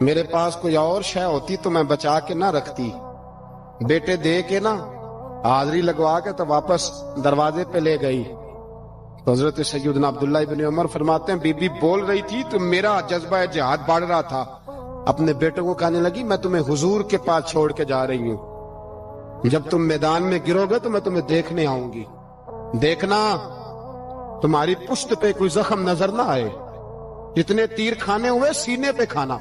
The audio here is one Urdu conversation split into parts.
میرے پاس کوئی اور شے ہوتی تو میں بچا کے نہ رکھتی، بیٹے دے کے نا حاضری لگوا کے تو واپس دروازے پہ لے گئی۔ تو حضرت سیدنا عبداللہ ابن عمر فرماتے ہیں بی بی بول رہی تھی تو میرا جذبہ جہاد بڑھ رہا تھا، اپنے بیٹوں کو کہنے لگی میں تمہیں حضور کے پاس چھوڑ کے جا رہی ہوں، جب تم میدان میں گرو گے تو میں تمہیں دیکھنے آؤں گی، دیکھنا تمہاری پشت پہ کوئی زخم نظر نہ آئے، جتنے تیر کھانے ہوئے سینے پہ کھانا،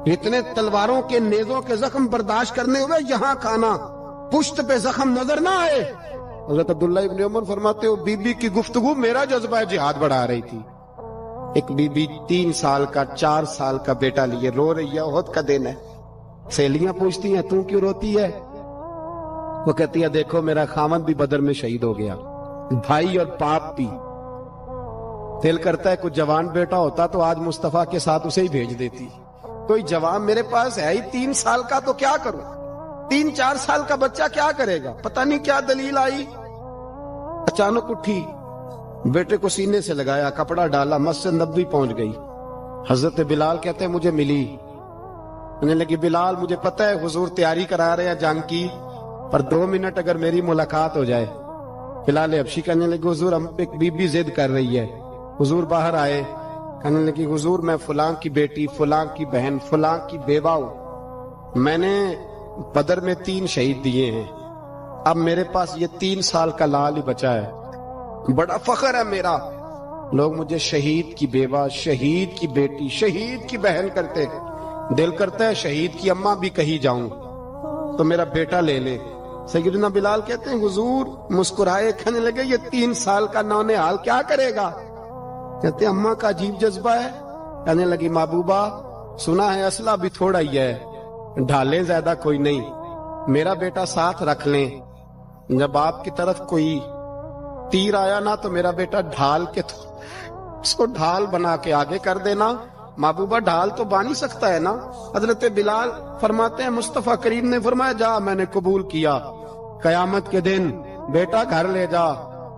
اتنے تلواروں کے نیزوں کے زخم برداشت کرنے ہوئے یہاں کھانا، پشت پہ زخم نظر نہ آئے۔ حضرت عبداللہ ابن عمر فرماتے ہو بی بی کی گفتگو میرا جذبہ جہاد بڑھا رہی تھی۔ ایک بی بی 3 سال کا 4 سال کا بیٹا لیے رو رہی ہے، احد کا دن ہے، سہیلیاں پوچھتی ہیں تو کیوں روتی ہے؟ وہ کہتی ہے دیکھو میرا خامد بھی بدر میں شہید ہو گیا، بھائی اور باپ بھی، دل کرتا ہے کوئی جوان بیٹا ہوتا تو آج مصطفیٰ کے ساتھ اسے ہی بھیج دیتی، کوئی جوان میرے پاس ہے ہی 3 سال کا تو کیا کروں، 3-4 سال کا بچہ کیا کرے گا؟ پتہ نہیں کیا دلیل آئی، اچانک اٹھی، بیٹے کو سینے سے لگایا، کپڑا ڈالا، مسجد نبوی پہنچ گئی۔ حضرت بلال کہتے ہیں مجھے ملی، کہنے لگی بلال مجھے پتہ ہے حضور تیاری کرا رہے ہیں جنگ کی، پر 2 منٹ اگر میری ملاقات ہو جائے۔ بلال حبشی کہنے لگے حضور ہم ایک بی بی ضد کر رہی ہے۔ حضور باہر آئے، کہنے لگی حضور میں فلاں کی بیٹی، فلاں کی بہن، فلاں کی بیوہ ہوں، میں نے بدر میں 3 شہید دیے ہیں، اب میرے پاس یہ 3 سال کا لال ہی بچا ہے، بڑا فخر ہے میرا، لوگ مجھے شہید کی بیوہ، شہید کی بیٹی، شہید کی بہن کرتے، دل کرتا ہے شہید کی اماں بھی کہیں جاؤں تو میرا بیٹا لے لے۔ سیدنا بلال کہتے ہیں حضور مسکرائے، کہنے لگے یہ 3 سال کا نونہال کیا کرے گا؟ کہتے ہیں اماں کا عجیب جذبہ ہے، کہنے لگی محبوبہ سنا ہے اسلحہ بھی تھوڑا ہی ہے، ڈھالے زیادہ کوئی نہیں، میرا بیٹا ساتھ رکھ لیں، جب آپ کی طرف کوئی تیر آیا نا تو میرا بیٹا ڈھال کے اس کو ڈھال بنا کے آگے کر دینا۔ محبوبہ ڈھال تو بانی سکتا ہے نا؟ حضرت بلال فرماتے ہیں مصطفیٰ کریم نے فرمایا جا میں نے قبول کیا، قیامت کے دن بیٹا گھر لے جا،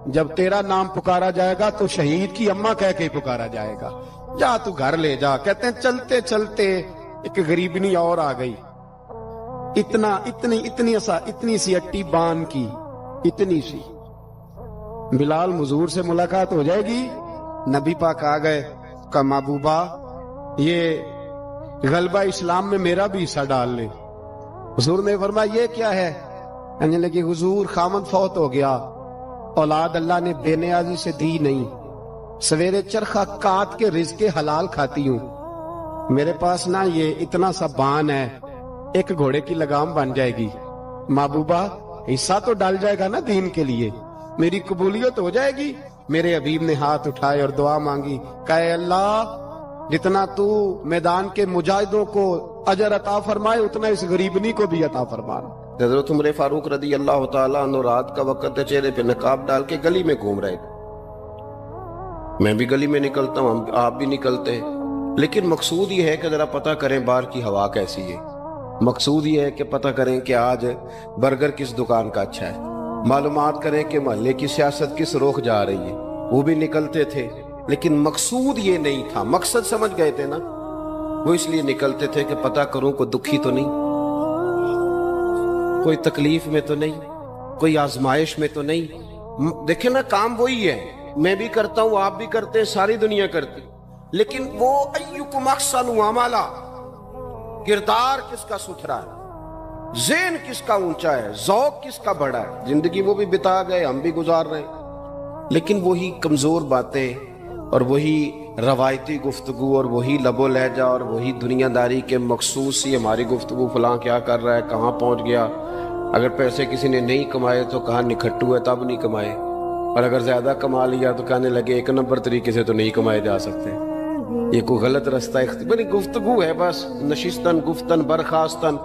جب تیرا نام پکارا جائے گا تو شہید کی اماں کہہ کے پکارا جائے گا، جا تو گھر لے جا۔ کہتے ہیں چلتے چلتے ایک غریبنی اور آ گئی، اتنی سی اٹی بان کی، اتنی سی، بلال حضور سے ملاقات ہو جائے گی، نبی پاک آ گئے، کہا محبوبہ یہ غلبہ اسلام میں میرا بھی حصہ ڈال لے۔ حضور نے فرمایا یہ کیا ہے؟ کہنے لگی حضور خامد فوت ہو گیا، اولاد اللہ نے بے نیازی سے دی نہیں، سویرے چرخہ کاٹ کے رزق حلال کھاتی ہوں، میرے پاس نا یہ اتنا سا بان ہے، ایک گھوڑے کی لگام بن جائے گی، محبوبہ حصہ تو ڈال جائے گا نا دین کے لیے، میری قبولیت ہو جائے گی۔ میرے حبیب نے ہاتھ اٹھائے اور دعا مانگی، کہے اللہ جتنا تو میدان کے مجاہدوں کو اجر عطا فرمائے اتنا اس غریبنی کو بھی عطا فرمانا۔ حضرت عمر فاروق رضی اللہ تعالیٰ عنہ رات کا وقت چہرے پہ نقاب ڈال کے گلی میں گھوم رہے تھے، میں بھی گلی میں نکلتا ہوں، آپ بھی نکلتے ہیں، لیکن مقصود یہ ہے کہ ذرا پتہ کریں باہر کی ہوا کیسی ہے، مقصود یہ ہے کہ پتہ کریں کہ آج برگر کس دکان کا اچھا ہے، معلومات کریں کہ محلے کی سیاست کس رخ جا رہی ہے، وہ بھی نکلتے تھے، لیکن مقصود یہ نہیں تھا، مقصد سمجھ گئے تھے نا، وہ اس لیے نکلتے تھے کہ پتہ کروں کوئی دکھی تو نہیں، کوئی تکلیف میں تو نہیں، کوئی آزمائش میں تو نہیں۔ دیکھیں نا کام وہی ہے، میں بھی کرتا ہوں، آپ بھی کرتے ہیں، ساری دنیا کرتی، لیکن وہ ایکم احسن عملا، کردار کس کا ستھرا ہے، ذہن کس کا اونچا ہے، ذوق کس کا بڑا ہے۔ زندگی وہ بھی بتا گئے، ہم بھی گزار رہے ہیں، لیکن وہی کمزور باتیں اور وہی روایتی گفتگو اور وہی لب و لہجہ اور وہی دنیا داری کے مخصوص سی ہماری گفتگو، فلاں کیا کر رہا ہے، کہاں پہنچ گیا، اگر پیسے کسی نے نہیں کمائے تو کہاں نکھٹو ہے تب نہیں کمائے، اور اگر زیادہ کما لیا تو کہنے لگے 1 نمبر طریقے سے تو نہیں کمائے جا سکتے، یہ کوئی غلط رستہ بڑی گفتگو ہے، بس نشستن گفتن برخاستن۔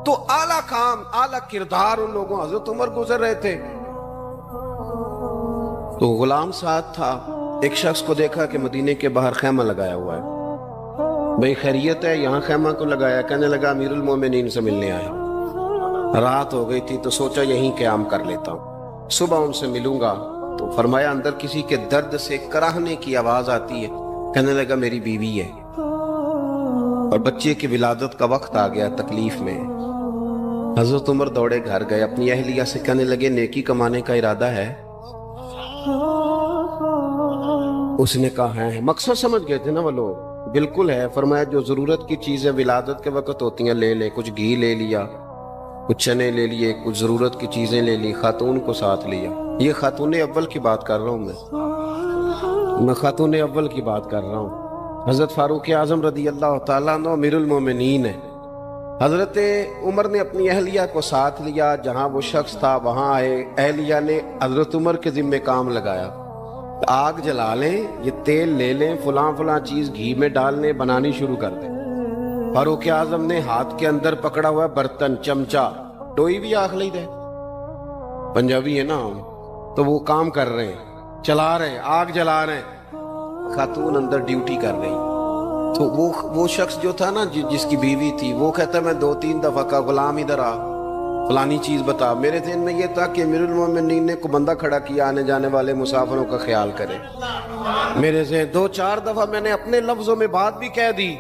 تو اعلیٰ کام، اعلیٰ کردار ان لوگوں، حضرت عمر گزر رہے تھے تو غلام ساتھ تھا، ایک شخص کو دیکھا کہ مدینے کے باہر خیمہ لگایا ہوا ہے، بھئی خیریت ہے، یہاں خیمہ کو لگایا؟ کہنے لگا امیر المومنین سے ملنے آیا، رات ہو گئی تھی تو سوچا یہیں قیام کر لیتا ہوں، صبح ان سے ملوں گا۔ تو فرمایا اندر کسی کے درد سے کراہنے کی آواز آتی ہے، کہنے لگا میری بیوی ہے۔ اور بچے کی ولادت کا وقت آ گیا تکلیف میں. حضرت عمر دوڑے گھر گئے, اپنی اہلیہ سے کہنے لگے نیکی کمانے کا ارادہ ہے؟ اس نے کہا ہے. مقصد سمجھ گئے تھے نا وہ لوگ. بالکل ہے. فرمایا جو ضرورت کی چیزیں ولادت کے وقت ہوتی ہیں لے لے. کچھ گھی لے لیا, کچھ چنے لے لیے, کچھ ضرورت کی چیزیں لے لی, خاتون کو ساتھ لیا. یہ خاتون اول کی بات کر رہا ہوں میں خاتون اول کی بات کر رہا ہوں. حضرت فاروق اعظم رضی اللہ تعالیٰ عنہ امیر المومنین ہے. حضرت عمر نے اپنی اہلیہ کو ساتھ لیا. جہاں وہ شخص تھا وہاں آئے. اہلیہ نے حضرت عمر کے ذمہ کام لگایا, آگ جلا لیں, یہ تیل لے لیں, فلاں فلاں چیز گھی میں ڈال لیں, بنانی شروع کر دیں. فاروق اعظم نے ہاتھ کے اندر پکڑا ہوا برتن, چمچہ, ڈوئی بھی آخ لی دے, پنجابی ہے نا, تو وہ کام کر رہے ہیں, چلا رہے ہیں, آگ جلا رہے ہیں. خاتون اندر ڈیوٹی کر رہی. تو وہ شخص جو تھا نا جس کی بیوی تھی, وہ کہتا ہے میں 2-3 دفعہ کا غلام ادھر آ, فلانی چیز بتا. میرے ذہن میں یہ تھا کہ امیر المومنین نے کو بندہ کھڑا کیا آنے جانے والے مسافروں کا خیال کرے. میرے ذہن 2-4 دفعہ میں نے اپنے لفظوں میں بات بھی کہہ دی,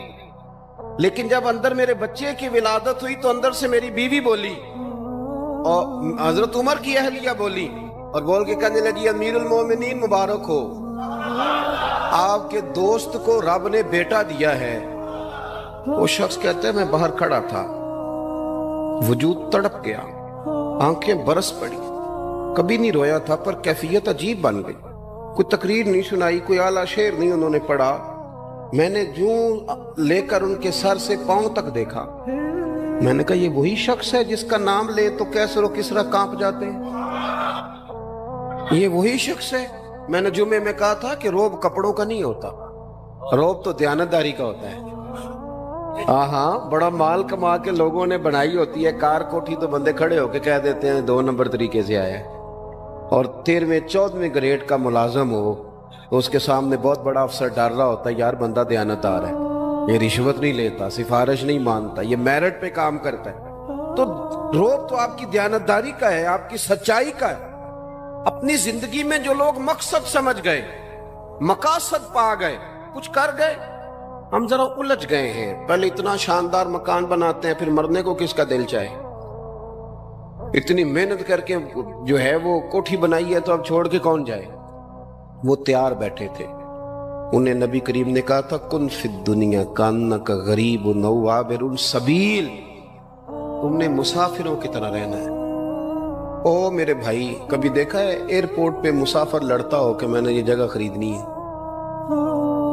لیکن جب اندر میرے بچے کی ولادت ہوئی تو اندر سے میری بیوی بولی اور حضرت عمر کی اہلیہ بولی اور بول کے کہنے لگی امیر المومنین مبارک ہو, آپ کے دوست کو رب نے بیٹا دیا ہے. وہ شخص کہتا ہے میں باہر کھڑا تھا, وجود تڑپ گیا, آنکھیں برس پڑی. کبھی نہیں رویا تھا پر کیفیت عجیب بن گئی. کوئی تقریر نہیں سنائی, کوئی اعلیٰ شعر نہیں انہوں نے پڑھا. میں نے جو لے کر ان کے سر سے پاؤں تک دیکھا. میں نے کہا یہ وہی شخص ہے جس کا نام لے تو کیسر و کسرا کانپ جاتے ہیں, یہ وہی شخص ہے. میں نے جمعے میں کہا تھا کہ روب کپڑوں کا نہیں ہوتا, روب تو دیانتداری کا ہوتا ہے. ہاں بڑا مال کما کے لوگوں نے بنائی ہوتی ہے کار کوٹھی, تو بندے کھڑے ہو کے کہہ دیتے ہیں 2 نمبر طریقے سے آیا ہے. اور 13ویں-14ویں گریڈ کا ملازم ہو تو اس کے سامنے بہت بڑا افسر ڈر رہا ہوتا ہے یار بندہ دیانتدار ہے, یہ رشوت نہیں لیتا, سفارش نہیں مانتا, یہ میرٹ پہ کام کرتا ہے. تو روب تو آپ کی دیانتداری کا ہے, آپ کی سچائی کا ہے. اپنی زندگی میں جو لوگ مقصد سمجھ گئے, مقاصد پا گئے, کچھ کر گئے, ہم ذرا الجھ گئے ہیں. پہلے اتنا شاندار مکان بناتے ہیں, پھر مرنے کو کس کا دل چاہے. اتنی محنت کر کے جو ہے وہ کوٹھی بنائی ہے تو اب چھوڑ کے کون جائے. وہ تیار بیٹھے تھے. انہیں نبی کریم نے کہا تھا کن فی الدنیا کانک غریب نو عابر السبیل, تم نے مسافروں کی طرح رہنا ہے. او میرے بھائی, کبھی دیکھا ہے ایئرپورٹ پہ مسافر لڑتا ہو کہ میں نے یہ جگہ خریدنی ہے؟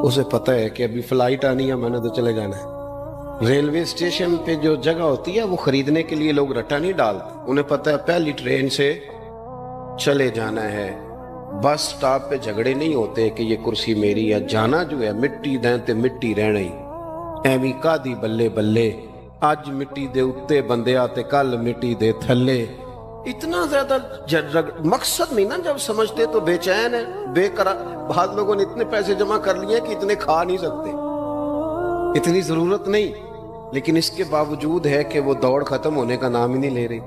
اسے پتہ ہے کہ ابھی فلائٹ آنی ہے, میں نے تو چلے جانا ہے. ریلوے اسٹیشن پہ جو جگہ ہوتی ہے وہ خریدنے کے لیے لوگ رٹا نہیں ڈالتے, انہیں پتہ ہے پہلی ٹرین سے چلے جانا ہے. بس سٹاپ پہ جھگڑے نہیں ہوتے کہ یہ کرسی میری ہے, جانا جو ہے مٹی دیں تے مٹی رہنا ہی. ایویں کا دی بلے بلے, اج مٹی دے اتے بندے آتے کل مٹی دے تھلے. اتنا زیادہ مقصد نہیں نا جب سمجھتے تو بے چین ہے, بے قرار. بعض لوگوں نے اتنے پیسے جمع کر لیے کہ اتنے کھا نہیں سکتے, اتنی ضرورت نہیں, لیکن اس کے باوجود ہے کہ وہ دوڑ ختم ہونے کا نام ہی نہیں لے رہی.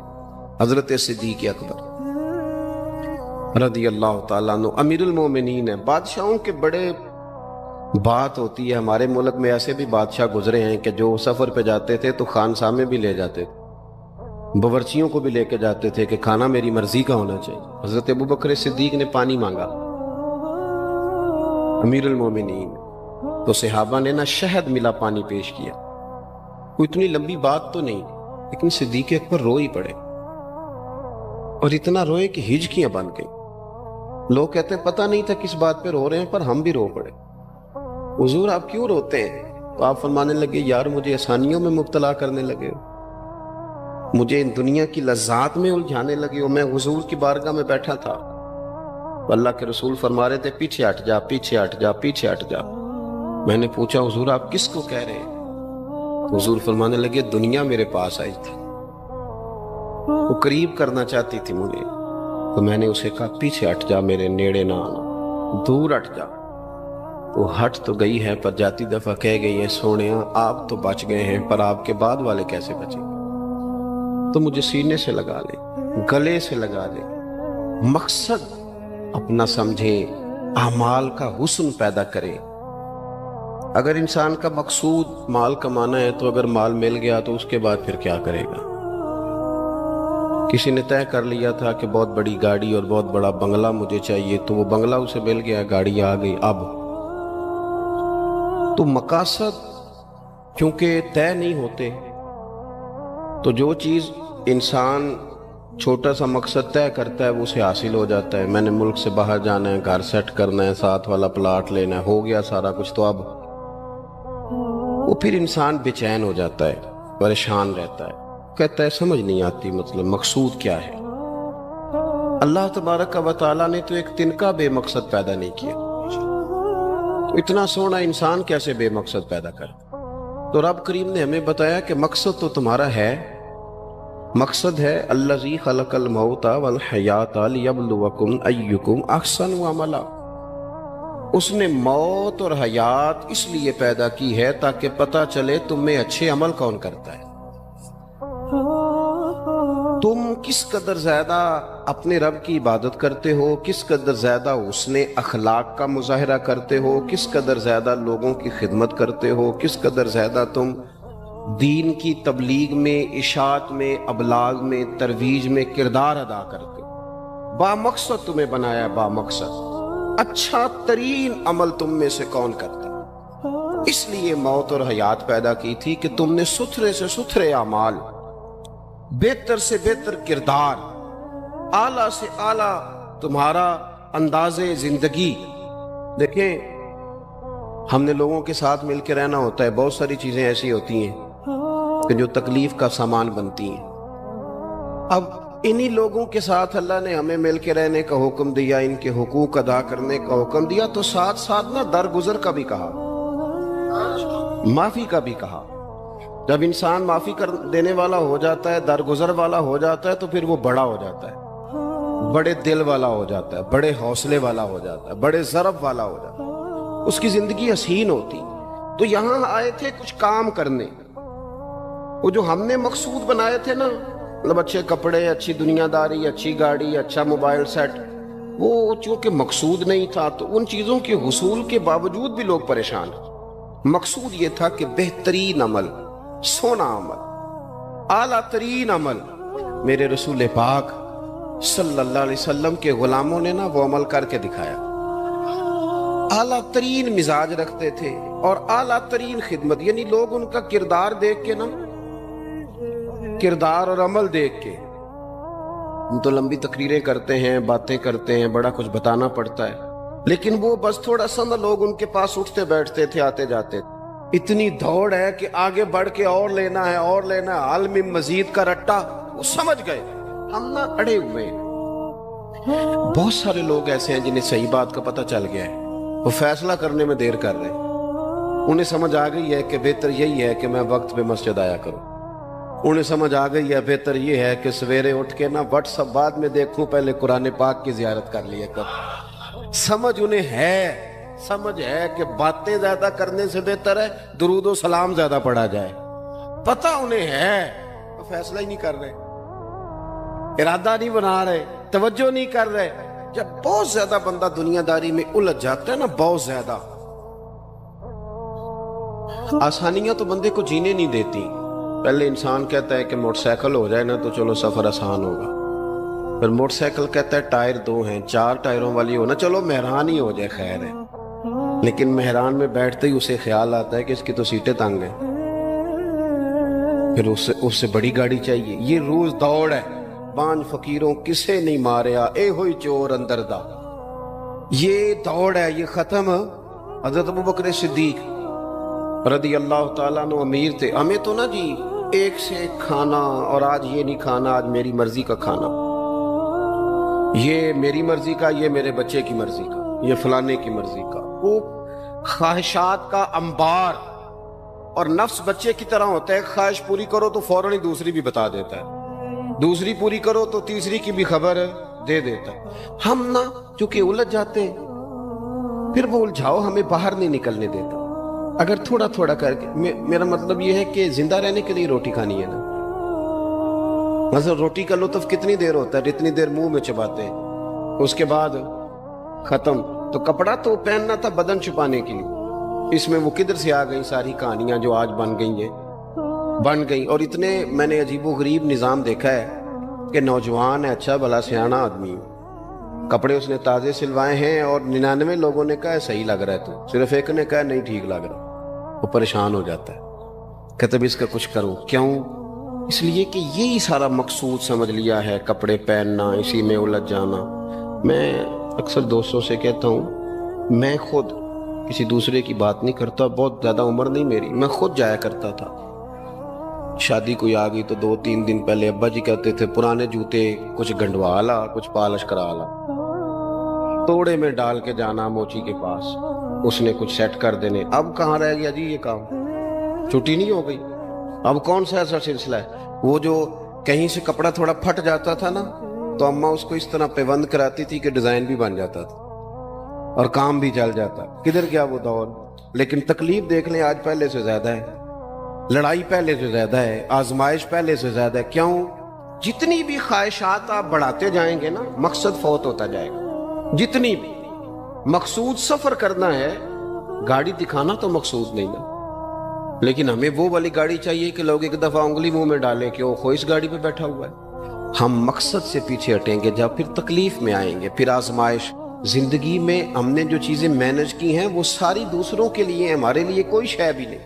حضرت صدیق اکبر رضی اللہ تعالیٰ عنہ امیر المومنین ہے. بادشاہوں کے بڑے بات ہوتی ہے. ہمارے ملک میں ایسے بھی بادشاہ گزرے ہیں کہ جو سفر پہ جاتے تھے تو خانسا میں بھی لے جاتے تھے, باورچیوں کو بھی لے کے جاتے تھے کہ کھانا میری مرضی کا ہونا چاہیے. حضرت ابوبکر صدیق نے پانی مانگا, امیر المومنین, تو صحابہ نے نا شہد ملا پانی پیش کیا. کوئی اتنی لمبی بات تو نہیں, لیکن صدیق اکبر رو ہی پڑے, اور اتنا روئے کہ ہجکیاں بن گئی. لوگ کہتے ہیں پتہ نہیں تھا کس بات پہ رو رہے ہیں, پر ہم بھی رو پڑے. حضور آپ کیوں روتے ہیں؟ تو آپ فرمانے لگے یار مجھے آسانیوں میں مبتلا کرنے لگے ہو, مجھے ان دنیا کی لذات میں الجھانے لگے ہو. میں حضور کی بارگاہ میں بیٹھا تھا, اللہ کے رسول فرما رہے تھے پیچھے ہٹ جا, پیچھے ہٹ جا, پیچھے ہٹ جا. میں نے پوچھا حضور آپ کس کو کہہ رہے ہیں؟ حضور فرمانے لگے دنیا میرے پاس آئی تھی, وہ قریب کرنا چاہتی تھی مجھے, تو میں نے اسے کہا پیچھے ہٹ جا, میرے نیڑے نہ آنا, دور ہٹ جا. وہ ہٹ تو گئی ہے پر جاتی دفعہ کہہ گئی ہے سونیا آپ تو بچ گئے ہیں, پر آپ کے بعد والے کیسے بچیں؟ تو مجھے سینے سے لگا لے, گلے سے لگا لے, مقصد اپنا سمجھے, اعمال کا حسن پیدا کرے. اگر انسان کا مقصود مال کمانا ہے تو اگر مال مل گیا تو اس کے بعد پھر کیا کرے گا؟ کسی نے طے کر لیا تھا کہ بہت بڑی گاڑی اور بہت بڑا بنگلہ مجھے چاہیے، تو وہ بنگلہ اسے مل گیا، گاڑی آ گئی۔ اب تو مقاصد کیونکہ طے نہیں ہوتے، تو جو چیز انسان چھوٹا سا مقصد طے کرتا ہے وہ اسے حاصل ہو جاتا ہے۔ میں نے ملک سے باہر جانا ہے، گھر سیٹ کرنا ہے، ساتھ والا پلاٹ لینا ہے، ہو گیا سارا کچھ۔ تو اب وہ پھر انسان بے چین ہو جاتا ہے، پریشان رہتا ہے، کہتا ہے سمجھ نہیں آتی مطلب مقصود کیا ہے۔ اللہ تبارک و تعالیٰ نے تو ایک تنکا بے مقصد پیدا نہیں کیا، تو اتنا سونا انسان کیسے بے مقصد پیدا کر؟ تو رب کریم نے ہمیں بتایا کہ مقصد تو تمہارا ہے، مقصد ہے الذی خلق الموت والحیات لیبلوکم ایکم احسن عملا۔ اس نے موت اور حیات اس لیے پیدا کی ہے تاکہ پتہ چلے تم میں اچھے عمل کون کرتا ہے، تم کس قدر زیادہ اپنے رب کی عبادت کرتے ہو، کس قدر زیادہ اس نے اخلاق کا مظاہرہ کرتے ہو، کس قدر زیادہ لوگوں کی خدمت کرتے ہو، کس قدر زیادہ تم دین کی تبلیغ میں، اشاعت میں، ابلاغ میں، ترویج میں کردار ادا کرتے ہو۔ با مقصد تمہیں بنایا، با مقصد اچھا ترین عمل تم میں سے کون کرتا ہے؟ اس لیے موت اور حیات پیدا کی تھی کہ تم نے ستھرے سے ستھرے اعمال، بہتر سے بہتر کردار، اعلیٰ سے اعلیٰ تمہارا انداز زندگی۔ دیکھیں ہم نے لوگوں کے ساتھ مل کے رہنا ہوتا ہے، بہت ساری چیزیں ایسی ہوتی ہیں کہ جو تکلیف کا سامان بنتی ہیں۔ اب انہی لوگوں کے ساتھ اللہ نے ہمیں مل کے رہنے کا حکم دیا، ان کے حقوق ادا کرنے کا حکم دیا، تو ساتھ ساتھ نہ درگزر کا بھی کہا، معافی کا بھی کہا۔ جب انسان معافی کر دینے والا ہو جاتا ہے، درگزر والا ہو جاتا ہے، تو پھر وہ بڑا ہو جاتا ہے، بڑے دل والا ہو جاتا ہے، بڑے حوصلے والا ہو جاتا ہے، بڑے ضرب والا ہو جاتا ہے، اس کی زندگی حسین ہوتی۔ تو یہاں آئے تھے کچھ کام کرنے، وہ جو ہم نے مقصود بنائے تھے نا، مطلب اچھے کپڑے، اچھی دنیا داری، اچھی گاڑی، اچھا موبائل سیٹ، وہ چونکہ مقصود نہیں تھا تو ان چیزوں کے حصول کے باوجود بھی لوگ پریشان ہیں۔ مقصود یہ تھا کہ بہترین عمل، سونا عمل، اعلیٰ ترین عمل میرے رسول پاک صلی اللہ علیہ وسلم کے غلاموں نے نا وہ عمل کر کے دکھایا۔ اعلیٰ ترین مزاج رکھتے تھے اور اعلیٰ ترین خدمت، یعنی لوگ ان کا کردار دیکھ کے نا، کردار اور عمل دیکھ کے، ہم تو لمبی تقریریں کرتے ہیں، باتیں کرتے ہیں، بڑا کچھ بتانا پڑتا ہے، لیکن وہ بس تھوڑا سا نا لوگ ان کے پاس اٹھتے بیٹھتے تھے، آتے جاتے تھے۔ اتنی دوڑ ہے کہ آگے بڑھ کے اور لینا ہے، اور لینا ہے، عالم مزید کا رٹا، وہ سمجھ گئے، ہم نہ اڑے ہوئے۔ بہت سارے لوگ ایسے ہیں جنہیں صحیح بات کا پتہ چل گیا ہے، وہ فیصلہ کرنے میں دیر کر رہے ہیں، انہیں سمجھ آ گئی ہے کہ بہتر یہی ہے کہ میں وقت پہ مسجد آیا کروں، انہیں سمجھ آ گئی ہے بہتر یہ ہے کہ سویرے اٹھ کے نا واٹس ایپ بعد میں دیکھوں، پہلے قرآن پاک کی زیارت کر لیا کر۔ سمجھ انہیں ہے، سمجھ ہے کہ باتیں زیادہ کرنے سے بہتر ہے درود و سلام زیادہ پڑھا جائے، پتہ انہیں ہے، وہ فیصلہ ہی نہیں کر رہے، ارادہ نہیں بنا رہے، توجہ نہیں کر رہے۔ جب بہت زیادہ بندہ دنیا داری میں الجھ جاتا ہے نا، بہت زیادہ، آسانیاں تو بندے کو جینے نہیں دیتی۔ پہلے انسان کہتا ہے کہ موٹر سائیکل ہو جائے نا تو چلو سفر آسان ہوگا، پھر موٹر سائیکل کہتا ہے ٹائر 2 ہیں، 4 ٹائروں والی ہونا، چلو مہران ہی ہو جائے خیر ہے، لیکن مہران میں بیٹھتے ہی اسے خیال آتا ہے کہ اس کی تو سیٹیں تنگ ہیں، پھر اس سے بڑی گاڑی چاہیے۔ یہ روز دوڑ ہے، بانج فقیروں کسے نہیں ماریا، اے ہوئی چور اندر دا، یہ دوڑ ہے، یہ ختم۔ حضرت ابوبکر صدیق رضی اللہ تعالیٰ عنہ امیر تھے، ہمیں تو نا جی ایک سے ایک کھانا، اور آج یہ نہیں کھانا، آج میری مرضی کا کھانا، یہ میری مرضی کا، یہ میرے بچے کی مرضی کا، یہ فلانے کی مرضی کا، وہ خواہشات کا انبار۔ اور نفس بچے کی طرح ہوتا ہے، خواہش پوری کرو تو فوراً ہی دوسری بھی بتا دیتا ہے، دوسری پوری کرو تو تیسری کی بھی خبر دے دیتا ہے۔ ہم نا چونکہ الجھ جاتے ہیں، پھر وہ الجھاؤ ہمیں باہر نہیں نکلنے دیتا۔ اگر تھوڑا تھوڑا کر کے، میرا مطلب یہ ہے کہ زندہ رہنے کے لیے روٹی کھانی ہے نا، مثلا روٹی کا لطف کتنی دیر ہوتا ہے، جتنی دیر منہ میں چباتے ہیں، اس کے بعد ختم۔ تو کپڑا تو پہننا تھا بدن چھپانے کے لیے، اس میں وہ کدھر سے آ گئی ساری کہانیاں جو آج بن گئی ہیں، بن گئی. اور اتنے میں نے عجیب و غریب نظام دیکھا ہے کہ نوجوان ہے، اچھا بھلا سیانا آدمی، کپڑے اس نے تازے سلوائے ہیں اور 99 لوگوں نے کہا ہے صحیح لگ رہا ہے، تو صرف ایک نے کہا نہیں ٹھیک لگ رہا. وہ پریشان ہو جاتا ہے، کہتے بھی اس کا کچھ کروں. کیوں؟ اس لیے کہ یہی سارا مقصود سمجھ لیا ہے، کپڑے پہننا، اسی میں الجھ جانا. میں اکثر دوستوں سے کہتا ہوں، میں خود کسی دوسرے کی بات نہیں کرتا، بہت زیادہ عمر نہیں میری، میں خود جایا کرتا تھا. شادی کوئی آ گئی تو 2-3 دن پہلے ابا جی کہتے تھے پرانے جوتے کچھ گنڈوا لا، کچھ پالش کرا لا، توڑے میں ڈال کے جانا موچی کے پاس، اس نے کچھ سیٹ کر دینے. اب کہاں رہ گیا جی یہ کام؟ چھٹی نہیں ہو گئی. اب کون سا ایسا سلسلہ ہے؟ وہ جو کہیں سے کپڑا تھوڑا پھٹ جاتا تھا نا، تو اماں اس کو اس طرح پیوند کراتی تھی کہ ڈیزائن بھی بن جاتا تھا اور کام بھی چل جاتا. کدھر گیا وہ دور؟ لیکن تکلیف دیکھ لیں آج پہلے سے زیادہ ہے، لڑائی پہلے سے زیادہ ہے، آزمائش پہلے سے زیادہ ہے. کیوں؟ جتنی بھی خواہشات آپ بڑھاتے جائیں گے نا، مقصد فوت ہوتا جائے گا. جتنی بھی مقصود سفر کرنا ہے، گاڑی دکھانا تو مقصود نہیں نا، لیکن ہمیں وہ والی گاڑی چاہیے کہ لوگ ایک دفعہ انگلی منہ میں ڈالیں کہ وہ خو اس گاڑی پہ بیٹھا ہوا ہے. ہم مقصد سے پیچھے ہٹیں گے جب پھر تکلیف میں آئیں گے، پھر آزمائش. زندگی میں ہم نے جو چیزیں مینج کی ہیں وہ ساری دوسروں کے لیے، ہمارے لیے کوئی شے بھی نہیں.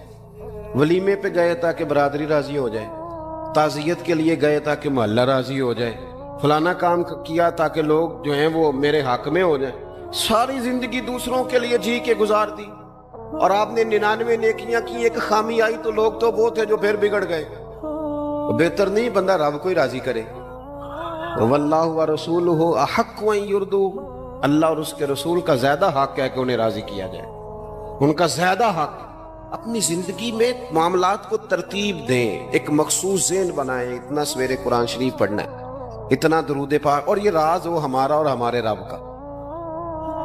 ولیمے پہ گئے تاکہ برادری راضی ہو جائے، تعزیت کے لیے گئے تاکہ محلہ راضی ہو جائے، فلانا کام کیا تاکہ لوگ جو ہیں وہ میرے حق میں ہو جائیں. ساری زندگی دوسروں کے لیے جی کے گزار دی، اور آپ نے 99 نیکیاں کی، ایک خامی آئی تو لوگ تو وہ تھے جو پھر بگڑ گئے. بہتر نہیں بندہ رب کو ہی راضی کرے. واللہ ورسولہ احق ان یرضوہ، اللہ اور اس کے رسول کا زیادہ حق ہے کہ انہیں راضی کیا جائے، ان کا زیادہ حق. اپنی زندگی میں معاملات کو ترتیب دیں، ایک مخصوص ذہن بنائیں. اتنا سویرے قرآن شریف پڑھنا ہے، اتنا درود پاک، اور یہ راز ہو ہمارا اور ہمارے رب کا،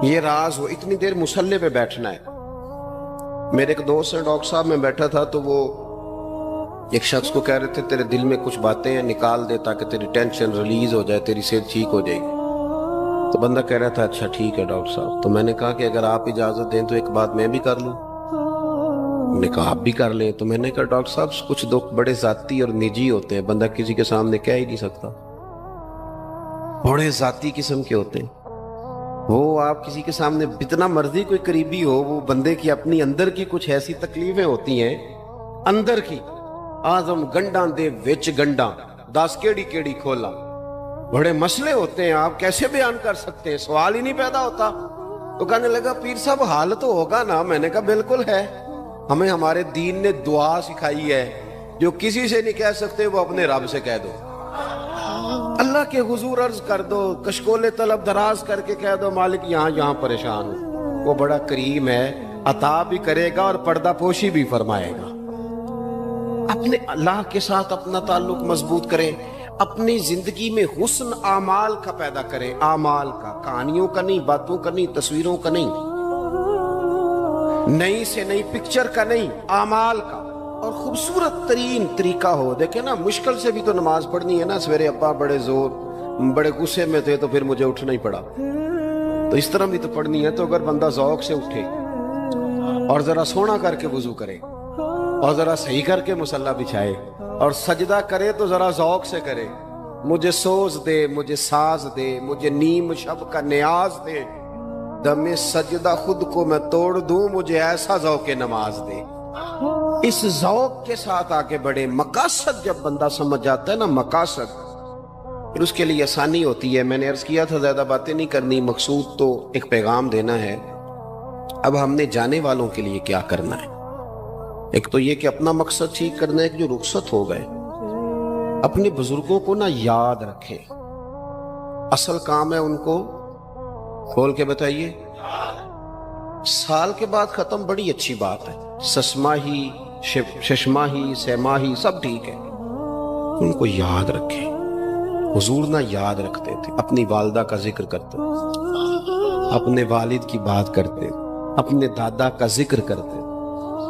یہ راز ہو. اتنی دیر مصلی پہ بیٹھنا ہے. میرے ایک دوست ہیں ڈاکٹر صاحب، میں بیٹھا تھا تو وہ ایک شخص کو کہہ رہے تھے تیرے دل میں کچھ باتیں ہیں، نکال دے تاکہ تیری ٹینشن ریلیز ہو جائے، تیری صحت ٹھیک ہو جائے گی. تو بندہ کہہ رہا تھا اچھا ٹھیک ہے ڈاکٹر صاحب. تو میں نے کہا کہ اگر آپ اجازت دیں تو ایک بات میں بھی کر لوں. انہوں نے کہا آپ بھی کر لیں. تو میں نے کہا ڈاکٹر صاحب کچھ دکھ بڑے ذاتی اور نجی ہوتے ہیں، بندہ کسی کے سامنے کہہ ہی نہیں سکتا، بڑے ذاتی قسم کے ہوتے ہیں. وہ آپ کسی کے سامنے جتنا مرضی کوئی قریبی ہو، وہ بندے کی اپنی اندر کی کچھ ایسی تکلیفیں ہوتی ہیں اندر کی. آزم گنڈاں دے وچ گنڈاں 10 کیڑی کیڑی کھولا، بڑے مسئلے ہوتے ہیں، آپ کیسے بیان کر سکتے ہیں؟ سوال ہی نہیں پیدا ہوتا. تو کہنے لگا پیر صاحب حال تو ہوگا نا. میں نے کہا بالکل ہے. ہمیں ہمارے دین نے دعا سکھائی ہے، جو کسی سے نہیں کہہ سکتے وہ اپنے رب سے کہہ دو. اللہ کے حضور عرض کر دو، کشکول طلب دراز کر کے کہہ دو مالک یہاں پریشان ہوں. وہ بڑا کریم ہے، عطا بھی کرے گا اور پردہ پوشی بھی فرمائے گا. اپنے اللہ کے ساتھ اپنا تعلق مضبوط کریں. اپنی زندگی میں حسن اعمال کا پیدا کریں، اعمال کا، کہانیوں کا نہیں، باتوں کا نہیں، تصویروں کا نہیں، نئی سے نئی پکچر کا نہیں، اعمال کا. اور خوبصورت ترین طریقہ ہو. دیکھیں نا، مشکل سے بھی تو نماز پڑھنی ہے نا. سویرے ابا بڑے غصے میں تھے تو پھر مجھے اٹھنا ہی پڑا، تو اس طرح بھی تو پڑھنی ہے. تو اگر بندہ ذوق سے اٹھے اور ذرا سونا کر کے وضو کرے اور ذرا صحیح کر کے مصلی بچھائے اور سجدہ کرے تو ذرا ذوق سے کرے. مجھے سوز دے، مجھے ساز دے، مجھے نیم شب کا نیاز دے، دم سجدہ خود کو میں توڑ دوں، مجھے ایسا ذوق نماز دے. اس ذوق کے ساتھ آگے بڑھے. مقاصد جب بندہ سمجھ جاتا ہے نا، مقاصد، پھر اس کے لیے آسانی ہوتی ہے. میں نے عرض کیا تھا زیادہ باتیں نہیں کرنی، مقصود تو ایک پیغام دینا ہے. اب ہم نے جانے والوں کے لیے کیا کرنا ہے؟ ایک تو یہ کہ اپنا مقصد ٹھیک کرنا ہے کہ جو رخصت ہو گئے اپنے بزرگوں کو نا یاد رکھیں. اصل کام ہے ان کو کھول کے بتائیے. سال کے بعد ختم، بڑی اچھی بات ہے، سسماہی ششماہی سیماہی سب ٹھیک ہے، ان کو یاد رکھیں. حضور نہ یاد رکھتے تھے، اپنی والدہ کا ذکر کرتے، اپنے والد کی بات کرتے، اپنے دادا کا ذکر کرتے.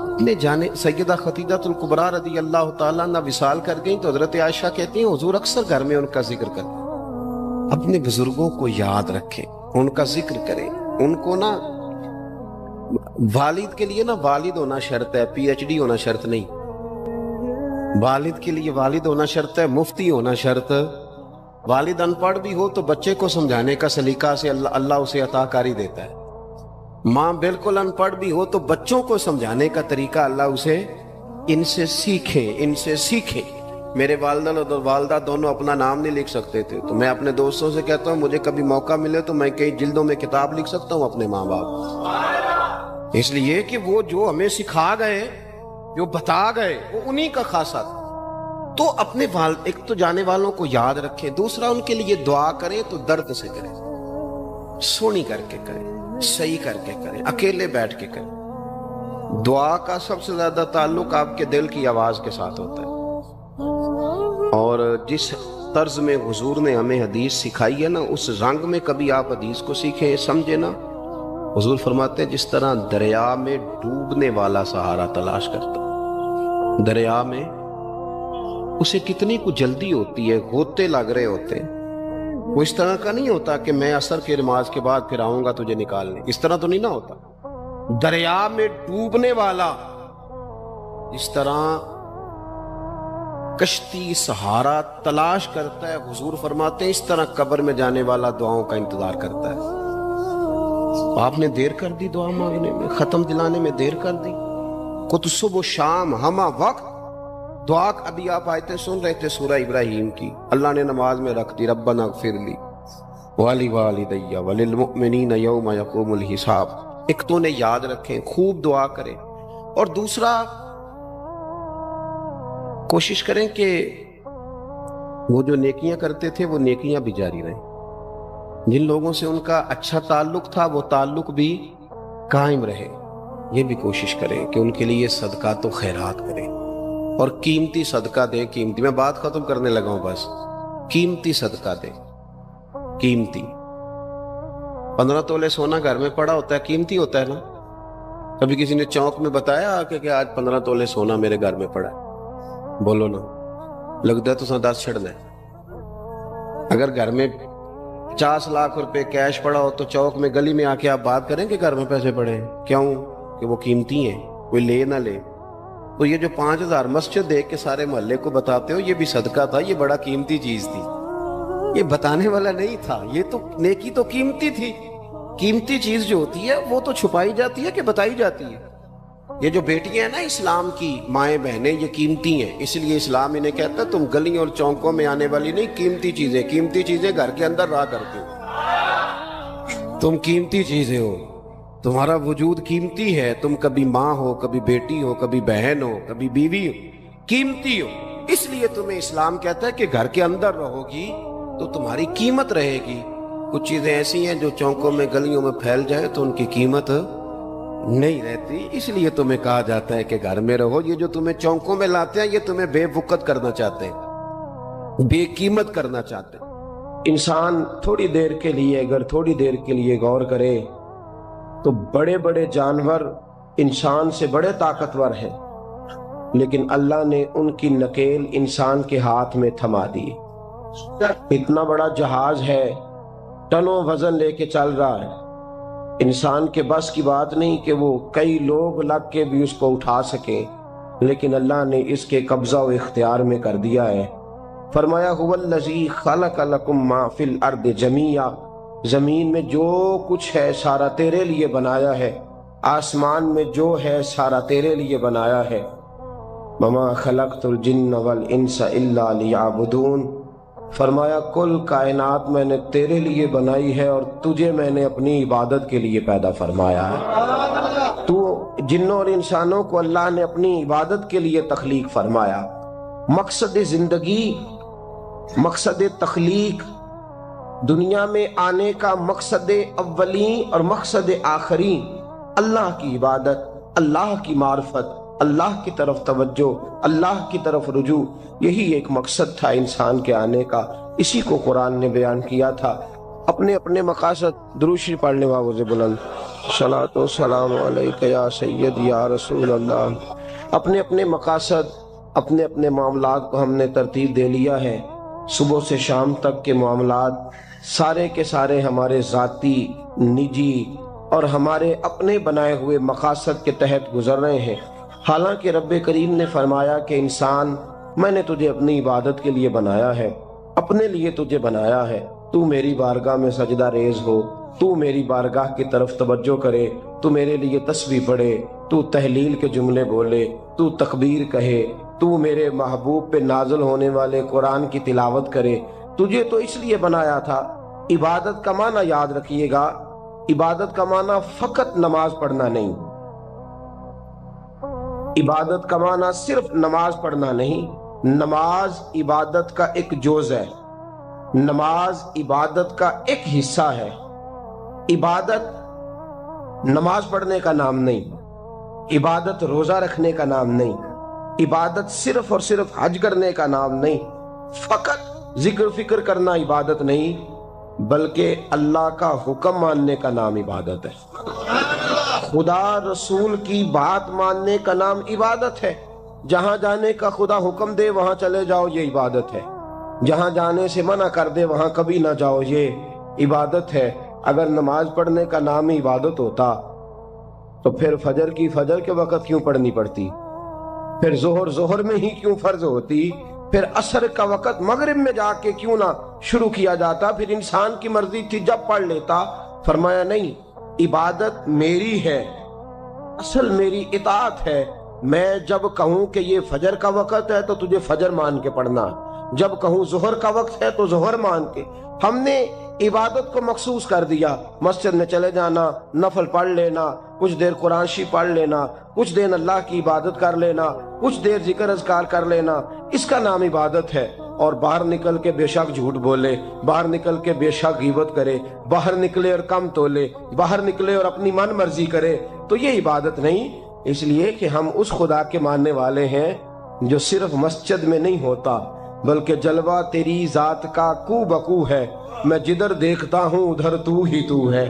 اپنے جانے سیدہ خدیجہ الکبریٰ رضی اللہ تعالیٰ عنہ وصال کر گئیں تو حضرت عائشہ کہتی ہیں حضور اکثر گھر میں ان کا ذکر کرتے. اپنے بزرگوں کو یاد رکھیں، ان کا ذکر کریں، ان کو نا والد کے لیے نا والد ہونا شرط ہے، پی ایچ ڈی ہونا شرط نہیں. والد کے لیے والد ہونا شرط ہے، مفتی ہونا شرط. والد ان پڑھ بھی ہو تو بچے کو سمجھانے کا سلیقہ سے اللہ اسے عطا کاری دیتا ہے. ماں بالکل ان پڑھ بھی ہو تو بچوں کو سمجھانے کا طریقہ اللہ اسے ان سے سیکھیں. میرے والدہ اور والدہ دونوں اپنا نام نہیں لکھ سکتے تھے، تو میں اپنے دوستوں سے کہتا ہوں مجھے کبھی موقع ملے تو میں کئی جلدوں میں کتاب لکھ سکتا ہوں اپنے ماں باپ. اس لیے کہ وہ جو ہمیں سکھا گئے، جو بتا گئے، وہ انہی کا خاصہ تھا. تو اپنے والد ایک تو جانے والوں کو یاد رکھیں، دوسرا ان کے لیے دعا کریں تو درد سے کریں، سونی کر کے کریں، صحیح کر کے کریں، اکیلے بیٹھ کے کریں. دعا کا سب سے زیادہ تعلق آپ کے دل کی آواز کے ساتھ ہوتا ہے. اور جس طرز میں حضور نے ہمیں حدیث سکھائی ہے نا، اس رنگ میں کبھی آپ حدیث کو سیکھیں، سمجھے نا. حضور فرماتے ہیں جس طرح دریا میں ڈوبنے والا سہارا تلاش کرتا، دریا میں اسے کتنی کو جلدی ہوتی ہے، غوطے لگ رہے ہوتے ہیں. وہ اس طرح کا نہیں ہوتا کہ میں عصر کی نماز کے بعد پھر آؤں گا تجھے نکالنے، اس طرح تو نہیں نہ ہوتا. دریا میں ڈوبنے والا اس طرح کشتی سہارا تلاش کرتا ہے، حضور فرماتے ہیں اس طرح قبر میں جانے والا دعاؤں کا انتظار کرتا ہے. آپ نے دیر کر دی دعا مانگنے میں، ختم دلانے میں دیر کر دی. خود صبح و شام ہمہ وقت دعا. ابھی آپ آیتیں سن رہے تھے سورہ ابراہیم کی، اللہ نے نماز میں رکھ دی ربنا اغفر لی ولی وللمؤمنین یوم یقوم الحساب. ایک تو نے یاد رکھیں، خوب دعا کریں، اور دوسرا کوشش کریں کہ وہ جو نیکیاں کرتے تھے وہ نیکیاں بھی جاری رہیں. جن لوگوں سے ان کا اچھا تعلق تھا وہ تعلق بھی قائم رہے. یہ بھی کوشش کریں کہ ان کے لیے صدقات و خیرات کریں، اور قیمتی صدقہ دیں. قیمتی، میں بات ختم کرنے لگا ہوں بس. قیمتی صدقہ دیں، قیمتی. 15 تولے سونا گھر میں پڑا ہوتا ہے، قیمتی ہوتا ہے نا. کبھی کسی نے چوک میں بتایا کہ آج 15 تولے سونا میرے گھر میں پڑا ہے؟ بولو نا، لگتا ہے تو 10 چھڑنا ہے. اگر گھر میں 50 لاکھ روپے کیش پڑا ہو تو چوک میں گلی میں آ کے آپ بات کریں کہ گھر میں پیسے پڑے ہیں. کیوں؟ کہ وہ قیمتی ہیں، کوئی لے نہ لے. تو یہ جو 5000 مسجد دیکھ کے سارے محلے کو بتاتے ہو یہ بھی صدقہ تھا، یہ بڑا قیمتی چیز تھی. یہ بتانے والا نہیں تھا، یہ تو نیکی تو قیمتی تھی. قیمتی چیز جو ہوتی ہے وہ تو چھپائی جاتی ہے کہ بتائی جاتی ہے. یہ جو بیٹیاں ہیں نا اسلام کی، مائیں بہنیں، یہ قیمتی ہیں. اس لیے اسلام انہیں کہتا ہے تم گلیوں اور چوکوں میں آنے والی نہیں، قیمتی چیزیں گھر کے اندر رہا کرتی ہو. تم قیمتی چیزیں ہو، تمہارا وجود قیمتی ہے. تم کبھی ماں ہو، کبھی بیٹی ہو، کبھی بہن ہو، کبھی بیوی ہو، قیمتی ہو. اس لیے تمہیں اسلام کہتا ہے کہ گھر کے اندر رہو گی تو تمہاری قیمت رہے گی. کچھ چیزیں ایسی ہیں جو چوکوں میں گلیوں میں پھیل جائے تو ان کی قیمت نہیں رہتی. اس لیے تمہیں کہا جاتا ہے کہ گھر میں رہو. یہ جو تمہیں چوکوں میں لاتے ہیں یہ تمہیں بے وقت کرنا چاہتے ہیں، بے قیمت کرنا چاہتے ہیں. انسان تھوڑی دیر کے لیے، اگر تھوڑی دیر کے لیے غور کرے تو بڑے بڑے جانور انسان سے بڑے طاقتور ہیں، لیکن اللہ نے ان کی نکیل انسان کے ہاتھ میں تھما دی. اتنا بڑا جہاز ہے، ٹنوں وزن لے کے چل رہا ہے. انسان کے بس کی بات نہیں کہ وہ کئی لوگ لگ کے بھی اس کو اٹھا سکیں، لیکن اللہ نے اس کے قبضہ و اختیار میں کر دیا ہے. فرمایا هو الذی خلق لکم ما فی الارض جمیعا، زمین میں جو کچھ ہے سارا تیرے لیے بنایا ہے، آسمان میں جو ہے سارا تیرے لیے بنایا ہے. وما خلقت الجن والانس الا لیعبدون، فرمایا کل کائنات میں نے تیرے لیے بنائی ہے اور تجھے میں نے اپنی عبادت کے لیے پیدا فرمایا ہے. تو جنوں اور انسانوں کو اللہ نے اپنی عبادت کے لیے تخلیق فرمایا. مقصد زندگی، مقصد تخلیق، دنیا میں آنے کا مقصد اولی اور مقصد آخری اللہ کی عبادت، اللہ کی معرفت، اللہ کی طرف توجہ، اللہ کی طرف رجوع. یہی ایک مقصد تھا انسان کے آنے کا. اسی کو قرآن نے بیان کیا تھا. اپنے اپنے مقاصد، درود شریف پڑھنے والوں سے بلند صلاۃ و سلام علیک یا سید یا رسول اللہ. اپنے اپنے مقاصد، اپنے اپنے معاملات کو ہم نے ترتیب دے لیا ہے. صبح سے شام تک کے معاملات سارے کے سارے ہمارے ذاتی، نجی، اور ہمارے اپنے بنائے ہوئے مقاصد کے تحت گزر رہے ہیں۔ حالانکہ رب کریم نے فرمایا کہ انسان، میں نے تجھے اپنی عبادت کے لیے بنایا ہے، اپنے لیے تجھے بنایا ہے، تو میری بارگاہ میں سجدہ ریز ہو، تو میری بارگاہ کی طرف توجہ کرے، تو میرے لیے تسبیح پڑھے، تو تہلیل کے جملے بولے، تو تکبیر کہے، تو میرے محبوب پہ نازل ہونے والے قرآن کی تلاوت کرے۔ تجھے تو اس لیے بنایا تھا۔ عبادت کا معنی یاد رکھیے گا، عبادت کا معنی فقط نماز پڑھنا نہیں، عبادت کا معنی صرف نماز پڑھنا نہیں، نماز عبادت کا ایک جز ہے، نماز عبادت کا ایک حصہ ہے۔ عبادت نماز پڑھنے کا نام نہیں، عبادت روزہ رکھنے کا نام نہیں، عبادت صرف اور صرف حج کرنے کا نام نہیں، فقط ذکر فکر کرنا عبادت نہیں، بلکہ اللہ کا حکم ماننے کا نام عبادت ہے۔ خدا رسول کی بات ماننے کا نام عبادت ہے۔ جہاں جانے کا خدا حکم دے وہاں چلے جاؤ، یہ عبادت ہے۔ جہاں جانے سے منع کر دے وہاں کبھی نہ جاؤ، یہ عبادت ہے۔ اگر نماز پڑھنے کا نام ہی عبادت ہوتا تو پھر فجر کی فجر کے وقت کیوں پڑھنی پڑتی، پھر ظہر میں ہی کیوں فرض ہوتی، پھر عصر کا وقت مغرب میں جا کے کیوں نہ شروع کیا جاتا، پھر انسان کی مرضی تھی جب پڑھ لیتا۔ فرمایا نہیں، عبادت میری ہے، اصل میری اطاعت ہے۔ میں جب کہوں کہ یہ فجر کا وقت ہے تو تجھے فجر مان کے پڑھنا، جب کہوں ظہر کا وقت ہے تو ظہر مان کے۔ ہم نے عبادت کو مخصوص کر دیا، مسجد میں چلے جانا، نفل پڑھ لینا، کچھ دیر قرآن شریف پڑھ لینا، کچھ دیر اللہ کی عبادت کر لینا، کچھ دیر ذکر اذکار کر لینا، اس کا نام عبادت ہے۔ اور باہر نکل کے بے شک جھوٹ بولے، باہر نکل کے بے شک غیبت کرے، باہر نکلے اور کم تولے، باہر نکلے اور اپنی من مرضی کرے، تو یہ عبادت نہیں۔ اس لیے کہ ہم اس خدا کے ماننے والے ہیں جو صرف مسجد میں نہیں ہوتا، بلکہ جلوہ تیری ذات کا کو بکو ہے، میں جدھر دیکھتا ہوں ادھر تو ہی تو ہے۔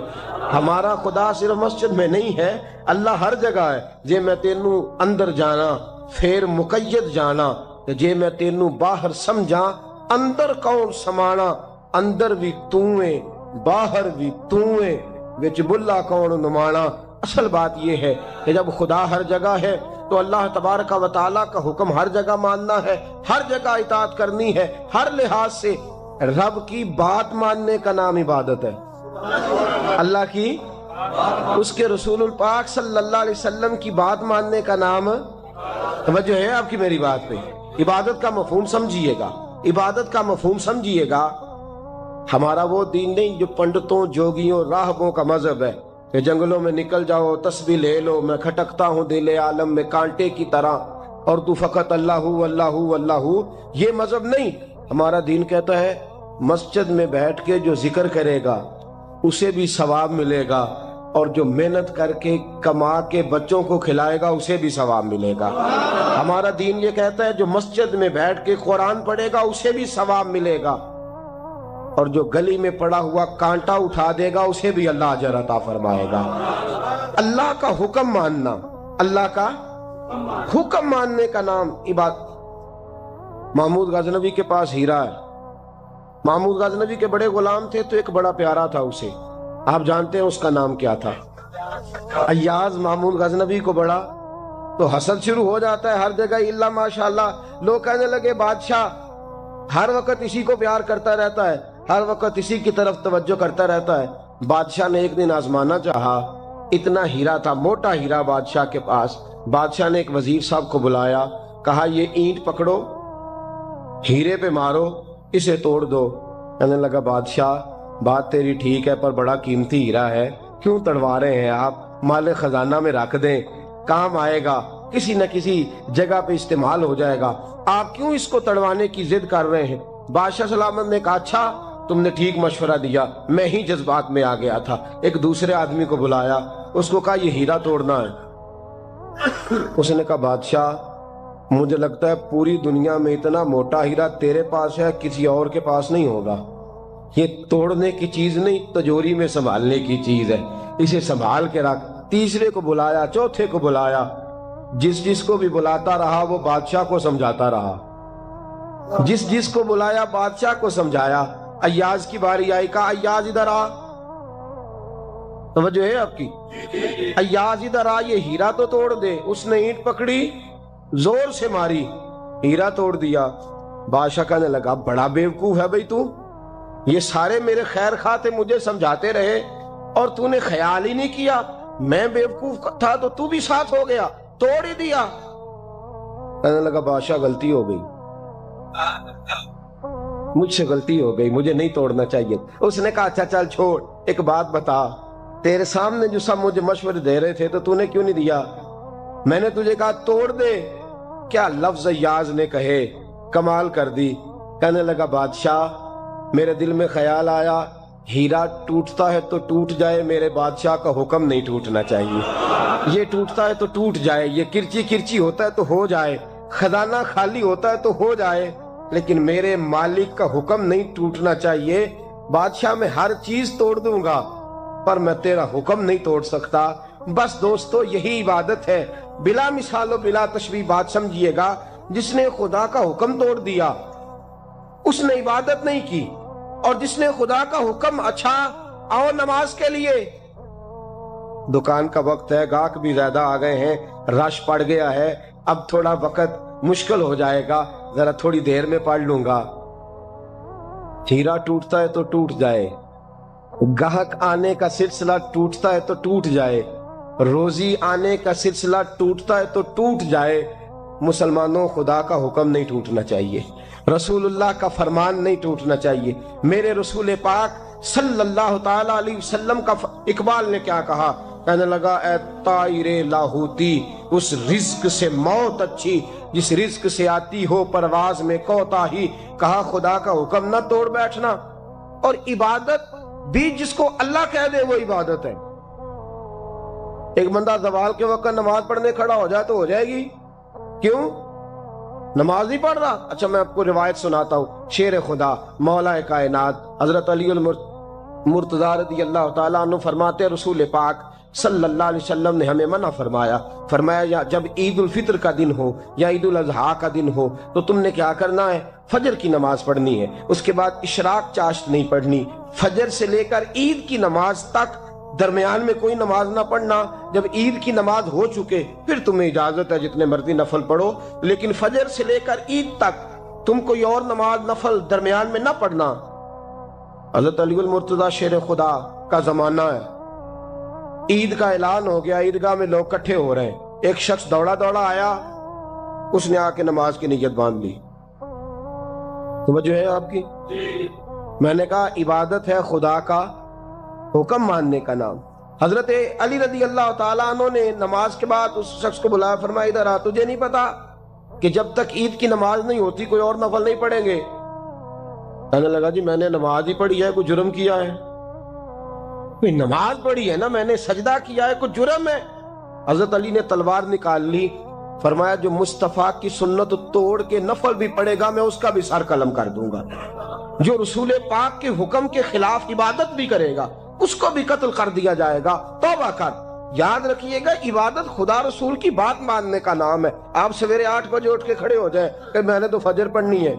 ہمارا خدا صرف مسجد میں نہیں ہے، اللہ ہر جگہ ہے۔ جے میں تینوں اندر جانا پھر مقید جانا، جے میں تینوں باہر سمجھا اندر کون سمانا، اندر بھی تویں باہر بھی تویں وچ بلا کون نمانا۔ اصل بات یہ ہے کہ جب خدا ہر جگہ ہے تو اللہ تبارک و تعالیٰ کا حکم ہر جگہ ماننا ہے، ہر جگہ اطاعت کرنی ہے، ہر لحاظ سے۔ رب کی بات ماننے کا نام عبادت ہے، اللہ کی، اس کے رسول الپاک صلی اللہ علیہ وسلم کی بات ماننے کا نام، توجہ ہے آپ کی میری بات پہ؟ عبادت کا مفہوم سمجھیے گا، عبادت کا مفہوم سمجھیے گا۔ ہمارا وہ دین نہیں جو پنڈتوں، جوگیوں، راہبوں کا مذہب ہے کہ جنگلوں میں نکل جاؤ، تسبیح لے لو، میں کھٹکتا ہوں دل عالم میں کانٹے کی طرح، اور تو فقط اللہ اللہ اللہ۔ یہ مذہب نہیں۔ ہمارا دین کہتا ہے مسجد میں بیٹھ کے جو ذکر کرے گا اسے بھی ثواب ملے گا، اور جو محنت کر کے کما کے بچوں کو کھلائے گا اسے بھی ثواب ملے گا۔ ہمارا دین یہ کہتا ہے جو مسجد میں بیٹھ کے قرآن پڑھے گا اسے بھی ثواب ملے گا، اور جو گلی میں پڑا ہوا کانٹا اٹھا دے گا اسے بھی اللہ اجر عطا فرمائے گا۔ اللہ کا حکم ماننا، اللہ کا حکم ماننے کا نام عبادت۔ محمود غزنوی کے پاس ہیرا ہے، محمود غزنوی کے بڑے غلام تھے تو ایک بڑا پیارا تھا اسے، آپ جانتے ہیں اس کا نام کیا تھا؟ ایاز محمود غزنوی کو بڑا تو حسد شروع ہو جاتا ہے ہر جگہ، اللہ ماشاءاللہ۔ لوگ کہنے لگے بادشاہ ہر وقت اسی کو پیار کرتا رہتا ہے، ہر وقت اسی کی طرف توجہ کرتا رہتا ہے۔ بادشاہ نے ایک دن آزمانا چاہا، اتنا ہیرا تھا، موٹا ہیرا بادشاہ کے پاس۔ بادشاہ نے ایک وزیر صاحب کو بلایا، کہا یہ اینٹ پکڑو، ہیرے پہ مارو، اسے توڑ دو۔ کہنے لگا بادشاہ بات تیری ٹھیک ہے پر بڑا قیمتی ہیرا ہے، کیوں تڑوا رہے ہیں آپ؟ مال خزانہ میں رکھ دیں، کام آئے گا، کسی نہ کسی جگہ پہ استعمال ہو جائے گا، آپ کیوں اس کو تڑوانے کی ضد کر رہے ہیں؟ بادشاہ سلامت نے کہا اچھا تم نے ٹھیک مشورہ دیا، میں ہی جذبات میں آ گیا تھا۔ ایک دوسرے آدمی کو بلایا، اس کو کہا یہ ہیرا توڑنا ہے۔ اس نے کہا بادشاہ مجھے لگتا ہے پوری دنیا میں اتنا موٹا ہیرا تیرے پاس ہے، کسی اور کے پاس نہیں ہوگا۔ یہ توڑنے کی چیز نہیں، تجوری میں سنبھالنے کی چیز ہے، اسے سنبھال کے رکھ۔ تیسرے کو بلایا، چوتھے کو بلایا، جس کو بھی بلاتا رہا وہ بادشاہ کو سمجھاتا رہا، جس کو بلایا بادشاہ کو سمجھایا۔ ایاز کی باری آئی، کہا ایاز ادھر آ۔ توجہ ہے آپ کی؟ ایاز ادھر آ، یہ ہیرا تو توڑ دے. اس نے اینٹ پکڑی، زور سے ماری، ہیرا توڑ دیا. بادشاہ کہنے لگا بڑا بیوقوف ہے بھئی تو، یہ سارے میرے خیر خواہ تھے، مجھے سمجھاتے رہے اور تو نے خیال ہی نہیں کیا. میں بیوقوف تھا تو بھی ساتھ ہو گیا، توڑ ہی دیا. کہنے لگا بادشاہ غلطی ہو گئی، مجھ سے غلطی ہو گئی، مجھے نہیں توڑنا چاہیے. اس نے کہا اچھا چل چھوڑ، ایک بات بتا، تیرے سامنے جو سب مجھے مشورے دے رہے تھے تو نے کیوں نہیں دیا؟ میں نے تجھے کہا توڑ دے. کیا لفظ ایاز نے کہے، کمال کر دی. کہنے لگا بادشاہ میرے دل میں خیال آیا ہیرا ٹوٹتا ہے تو ٹوٹ جائے، میرے بادشاہ کا حکم نہیں ٹوٹنا چاہیے. یہ ٹوٹتا ہے تو ٹوٹ جائے، یہ کرچی کرچی ہوتا ہے تو ہو جائے، خزانہ خالی ہوتا ہے تو ہو جائے، لیکن میرے مالک کا حکم نہیں ٹوٹنا چاہیے. بادشاہ میں ہر چیز توڑ دوں گا پر میں تیرا حکم نہیں توڑ سکتا. بس دوستو یہی عبادت ہے، بلا مثال و بلا تشبیہ بات سمجھیے گا. جس نے خدا کا حکم توڑ دیا اس نے عبادت نہیں کی، اور جس نے خدا کا حکم اچھا آؤ نماز کے لیے. دکان کا وقت ہے، گاہک بھی زیادہ آ گئے ہیں، رش پڑ گیا ہے، اب تھوڑا وقت مشکل ہو جائے گا، ذرا تھوڑی دیر میں پڑھ لوں گا. ہیرا ٹوٹتا ہے تو ٹوٹ جائے، گاہک آنے کا سلسلہ ٹوٹتا ہے تو ٹوٹ جائے، روزی آنے کا سلسلہ ٹوٹتا ہے تو ٹوٹ جائے. مسلمانوں خدا کا حکم نہیں ٹوٹنا چاہیے، رسول اللہ کا فرمان نہیں ٹوٹنا چاہیے. میرے رسول پاک صلی اللہ تعالی علیہ وسلم کا اقبال نے کیا کہا؟ کہنے لگا اے طائر لاہوتی، اس رزق سے موت اچھی جس رزق سے آتی ہو پرواز میں کوتاہی. کہا خدا کا حکم نہ توڑ بیٹھنا، اور عبادت بھی جس کو اللہ کہہ دے وہ عبادت ہے. ایک بندہ زوال کے وقت نماز پڑھنے کھڑا ہو جائے تو ہو جائے گی، کیوں؟ نماز نہیں پڑھ رہا. اچھا میں آپ کو روایت سناتا ہوں، شیر خدا مولا کائنات حضرت علی المرتضی رضی اللہ تعالیٰ عنہ فرماتے رسول پاک صلی اللہ علیہ وسلم نے ہمیں منع فرمایا جب عید الفطر کا دن ہو یا عید الاضحیٰ کا دن ہو تو تم نے کیا کرنا ہے؟ فجر کی نماز پڑھنی ہے، اس کے بعد اشراق چاشت نہیں پڑھنی، فجر سے لے کر عید کی نماز تک درمیان میں کوئی نماز نہ پڑھنا. جب عید کی نماز ہو چکے پھر تمہیں اجازت ہے جتنے مرضی نفل پڑھو، لیکن فجر سے لے کر عید تک تم کوئی اور نماز نفل درمیان میں نہ پڑھنا. حضرت علی المرتضی شیر خدا کا زمانہ ہے، عید کا اعلان ہو گیا، عیدگاہ میں لوگ کٹھے ہو رہے ہیں. ایک شخص دوڑا آیا، اس نے آ کے نماز کی نیت باندھ لی. توجہ ہے آپ کی؟ میں نے کہا عبادت ہے خدا کا حکم ماننے کا نام. حضرت علی رضی اللہ تعالیٰ عنہ نے نماز کے بعد اس شخص کو بلایا، فرمایا ادھر آ، تجھے نہیں پتا کہ جب تک عید کی نماز نہیں ہوتی کوئی اور نفل نہیں پڑھیں گے؟ کہنے لگا جی میں نے نماز ہی پڑھی ہے، کوئی جرم کیا ہے؟ کوئی نماز پڑھی ہے نا، میں نے سجدہ کیا ہے، کوئی جرم ہے؟ حضرت علی نے تلوار نکال لی، فرمایا جو مصطفیٰ کی سنت توڑ کے نفل بھی پڑھے گا میں اس کا بھی سر قلم کر دوں گا، جو رسول پاک کے حکم کے خلاف عبادت بھی کرے گا اس کو بھی قتل کر دیا جائے گا. توبہ کر. یاد رکھیے گا عبادت خدا رسول کی بات ماننے کا نام ہے. آپ سویرے 8 بجے اٹھ کے کھڑے ہو جائیں کہ میں نے تو فجر پڑھنی ہے،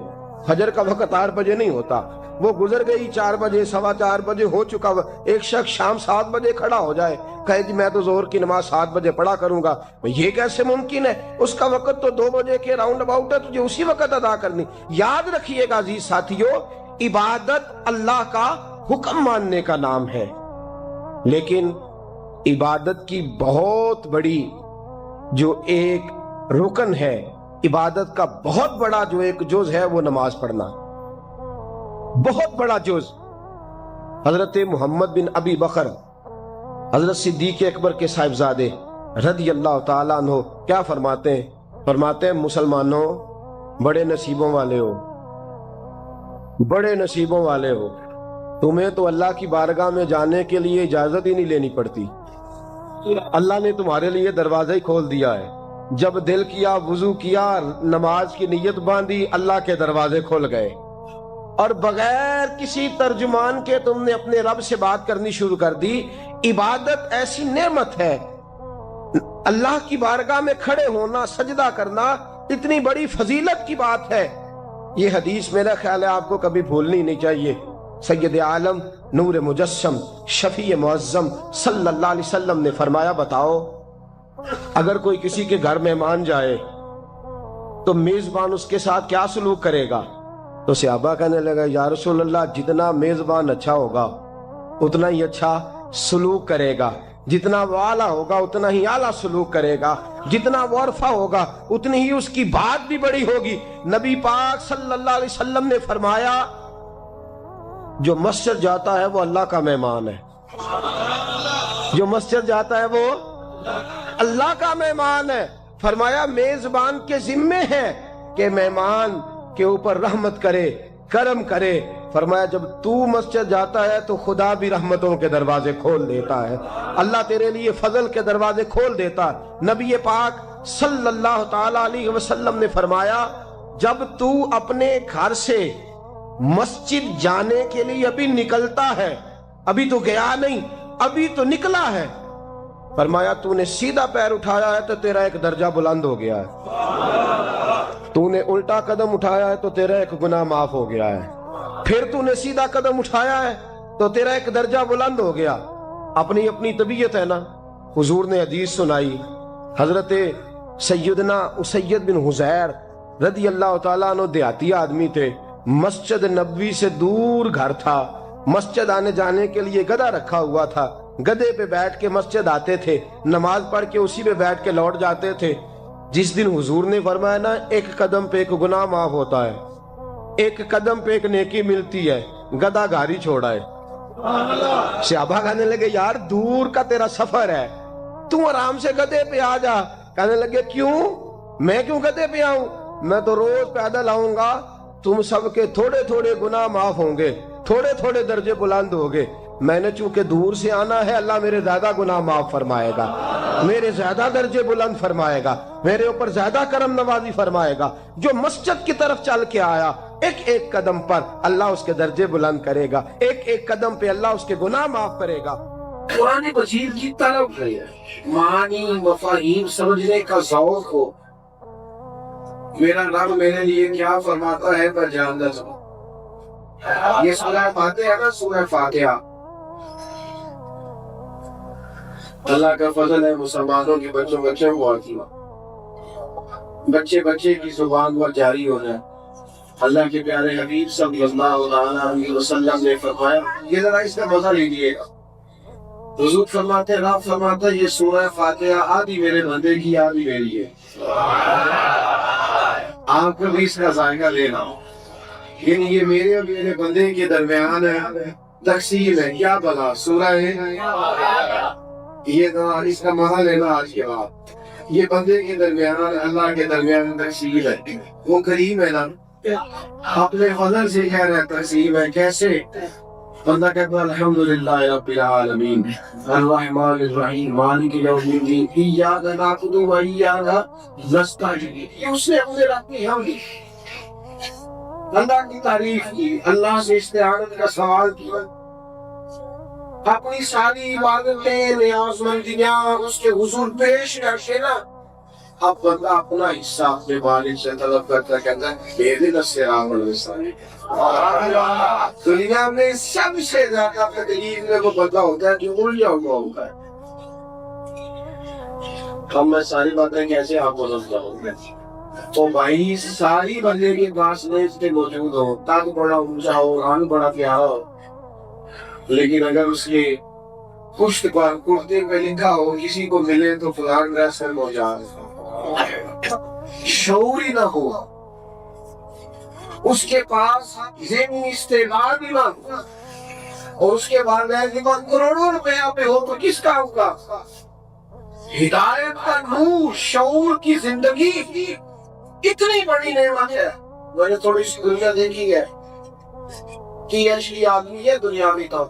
فجر کا وقت 8 بجے نہیں ہوتا، وہ گزر گئی 4 بجے، 4:15 بجے ہو چکا. ایک شخص شام 7 بجے کھڑا ہو جائے کہے جی میں تو ظہر کی نماز 7 بجے پڑھا کروں گا، یہ کیسے ممکن ہے؟ اس کا وقت تو 2 بجے کے راؤنڈ اباؤٹ ہے، تجھے اسی وقت ادا کرنی. یاد رکھیے گا عزیز ساتھیو، عبادت اللہ کا حکم ماننے کا نام ہے، لیکن عبادت کی بہت بڑی جو ایک رکن ہے، عبادت کا بہت بڑا جو ایک جز ہے وہ نماز پڑھنا، بہت بڑا جز. حضرت محمد بن ابی بکر حضرت صدیق اکبر کے صاحبزادے رضی اللہ تعالیٰ عنہ کیا فرماتے ہیں مسلمانوں بڑے نصیبوں والے ہو، بڑے نصیبوں والے ہو، تمہیں تو اللہ کی بارگاہ میں جانے کے لیے اجازت ہی نہیں لینی پڑتی، اللہ نے تمہارے لیے دروازہ ہی کھول دیا ہے. جب دل کیا، وضو کیا، نماز کی نیت باندھی، اللہ کے دروازے کھل گئے، اور بغیر کسی ترجمان کے تم نے اپنے رب سے بات کرنی شروع کر دی. عبادت ایسی نعمت ہے، اللہ کی بارگاہ میں کھڑے ہونا، سجدہ کرنا اتنی بڑی فضیلت کی بات ہے. یہ حدیث میرا خیال ہے آپ کو کبھی بھولنی نہیں چاہیے. سید عالم نور مجسم شفیع معظم صلی اللہ علیہ وسلم نے فرمایا بتاؤ اگر کوئی کسی کے گھر مہمان جائے تو میزبان اس کے ساتھ کیا سلوک کرے گا؟ تو صحابہ کہنے لگا یا رسول اللہ جتنا میزبان اچھا ہوگا اتنا ہی اچھا سلوک کرے گا، جتنا وہ اعلیٰ ہوگا اتنا ہی اعلیٰ سلوک کرے گا، جتنا وہ عرفہ ہوگا اتنی ہی اس کی بات بھی بڑی ہوگی۔ نبی پاک صلی اللہ علیہ وسلم نے فرمایا جو مسجد جاتا ہے وہ اللہ کا مہمان ہے، جو مسجد جاتا ہے وہ اللہ کا مہمان ہے۔ فرمایا میزبان کے ذمے ہے کہ مہمان کے اوپر رحمت کرے، کرم کرے۔ فرمایا جب تو مسجد جاتا ہے تو خدا بھی رحمتوں کے دروازے کھول دیتا ہے، اللہ تیرے لیے فضل کے دروازے کھول دیتا ہے۔ نبی پاک صلی اللہ تعالی علیہ وسلم نے فرمایا جب تو اپنے گھر سے مسجد جانے کے لیے ابھی نکلتا ہے، ابھی تو گیا نہیں، ابھی تو نکلا ہے، فرمایا تو نے سیدھا پیر اٹھایا ہے تو تیرا ایک درجہ بلند ہو گیا ہے، تو نے الٹا قدم اٹھایا ہے تو تیرا ایک گناہ معاف ہو گیا ہے، پھر تو نے سیدھا قدم اٹھایا ہے تو تیرا ایک درجہ بلند ہو گیا۔ اپنی اپنی طبیعت ہے نا۔ حضور نے حدیث سنائی، حضرت سیدنا اسید بن حضیر رضی اللہ تعالیٰ عنہ دیہاتی آدمی تھے، مسجد نبوی سے دور گھر تھا، مسجد آنے جانے کے لیے گدھا رکھا ہوا تھا، گدھے پہ بیٹھ کے مسجد آتے تھے، نماز پڑھ کے اسی پہ بیٹھ کے لوٹ جاتے تھے۔ جس دن حضور نے فرمایا نا ایک قدم پہ ایک گناہ معاف ہوتا ہے، ایک قدم پہ ایک نیکی ملتی ہے، گدھا گھاری چھوڑا ہے۔ صحابہ کہنے لگے یار دور کا تیرا سفر ہے، تو آرام سے گدھے پہ آ جا۔ کہنے لگے کیوں؟ میں کیوں گدھے پہ آؤں؟ میں تو روز پیدل آؤں گا، تم سب کے تھوڑے تھوڑے گناہ معاف ہوں گے، تھوڑے تھوڑے درجے بلند ہوں گے۔ میں نے چونکہ دور سے آنا ہے، اللہ میرے زیادہ گناہ معاف فرمائے گا، میرے زیادہ درجے بلند فرمائے گا، میرے اوپر زیادہ کرم نوازی فرمائے گا۔ جو مسجد کی طرف چل کے آیا ایک ایک قدم پر اللہ اس کے درجے بلند کرے گا، ایک ایک قدم پہ اللہ اس کے گناہ معاف کرے گا۔ قرآن مجید کی طرف معانی مفاہیم سمجھنے کا ذوق ہو، میرا رب میرے لیے کیا فرماتا ہے پر جاننا چاہوں۔ یہ سورہ فاتحہ ہے نا، سورہ فاتحہ اللہ کا فضل ہے مسلمانوں کے بچوں بچے کو آتی ہے، بچے بچے کی زبان پر جاری ہو جائے۔ اللہ کے پیارے حبیب صلی اللہ علیہ وسلم نے فرمایا، یہ ذرا اس کا مزہ لیجیے گا۔ حضور فرماتے ہیں، رب فرماتا ہے یہ سورہ فاتحہ آدھی میرے بندے کی آدھی میری ہے، آپ کو بھی اس کا ذائقہ لینا ہو، یعنی یہ میرے اور میرے بندے کے درمیان ہے، تقسیم ہے، کیا بلا سورہ ہے، یہ اس کا مزہ لینا آج کے بعد۔ یہ بندے کے درمیان اللہ کے درمیان تقسیم ہے، وہ کریم ہے نا، اپنے فضل سے کہہ رہا ہے تقسیم ہے۔ کیسے؟ بندہ کہتا ہے الحمدللہ رب العالمین الرحمن الرحیم مالک یوم الدین ایاک نعبد و ایاک نستعین، یہ اس نے اپنے رب کی حمد کی، اللہ کی تعریف کی، اللہ سے استعانت کا سوال کیا، اپنی ساری عبادتیں نیاز مندیاں اس کے حضور پیش کر کے نا، اب بندہ اپنا حصہ اپنے مالک سے طلب کرتا، کہتا ہے اہدنا الصراط المستقیم۔ دنیا میں سب سے زیادہ تکلیف میں وہ بندہ ہوتا ہے جو الجھا ہوا ہوتا ہے۔ اب میں ساری باتیں کیسے آپ کو سمجھاؤں گا؟ تو بھائی ساری بندے کے پاس میں اس کے موجود ہو، قد بڑا اونچا ہو، رنگ بڑا پیارا ہو، لیکن اگر اس کے پشت پر کرتے پہ لکھا ہو کسی کو ملے تو فلان ڈریس میں موجود، شعور ہی نہ ہو، اس کے پاس ذہنی استعداد بھی نہ ہو، اور اس کے بعد کروڑوں روپیہ پہ ہو تو کس کام کا؟ ہدایت کا نور، شعور کی زندگی اتنی بڑی نعمت ہے۔ میں نے تھوڑی سی دنیا دیکھی ہے کہ ایسی آدمی ہے دنیاوی طور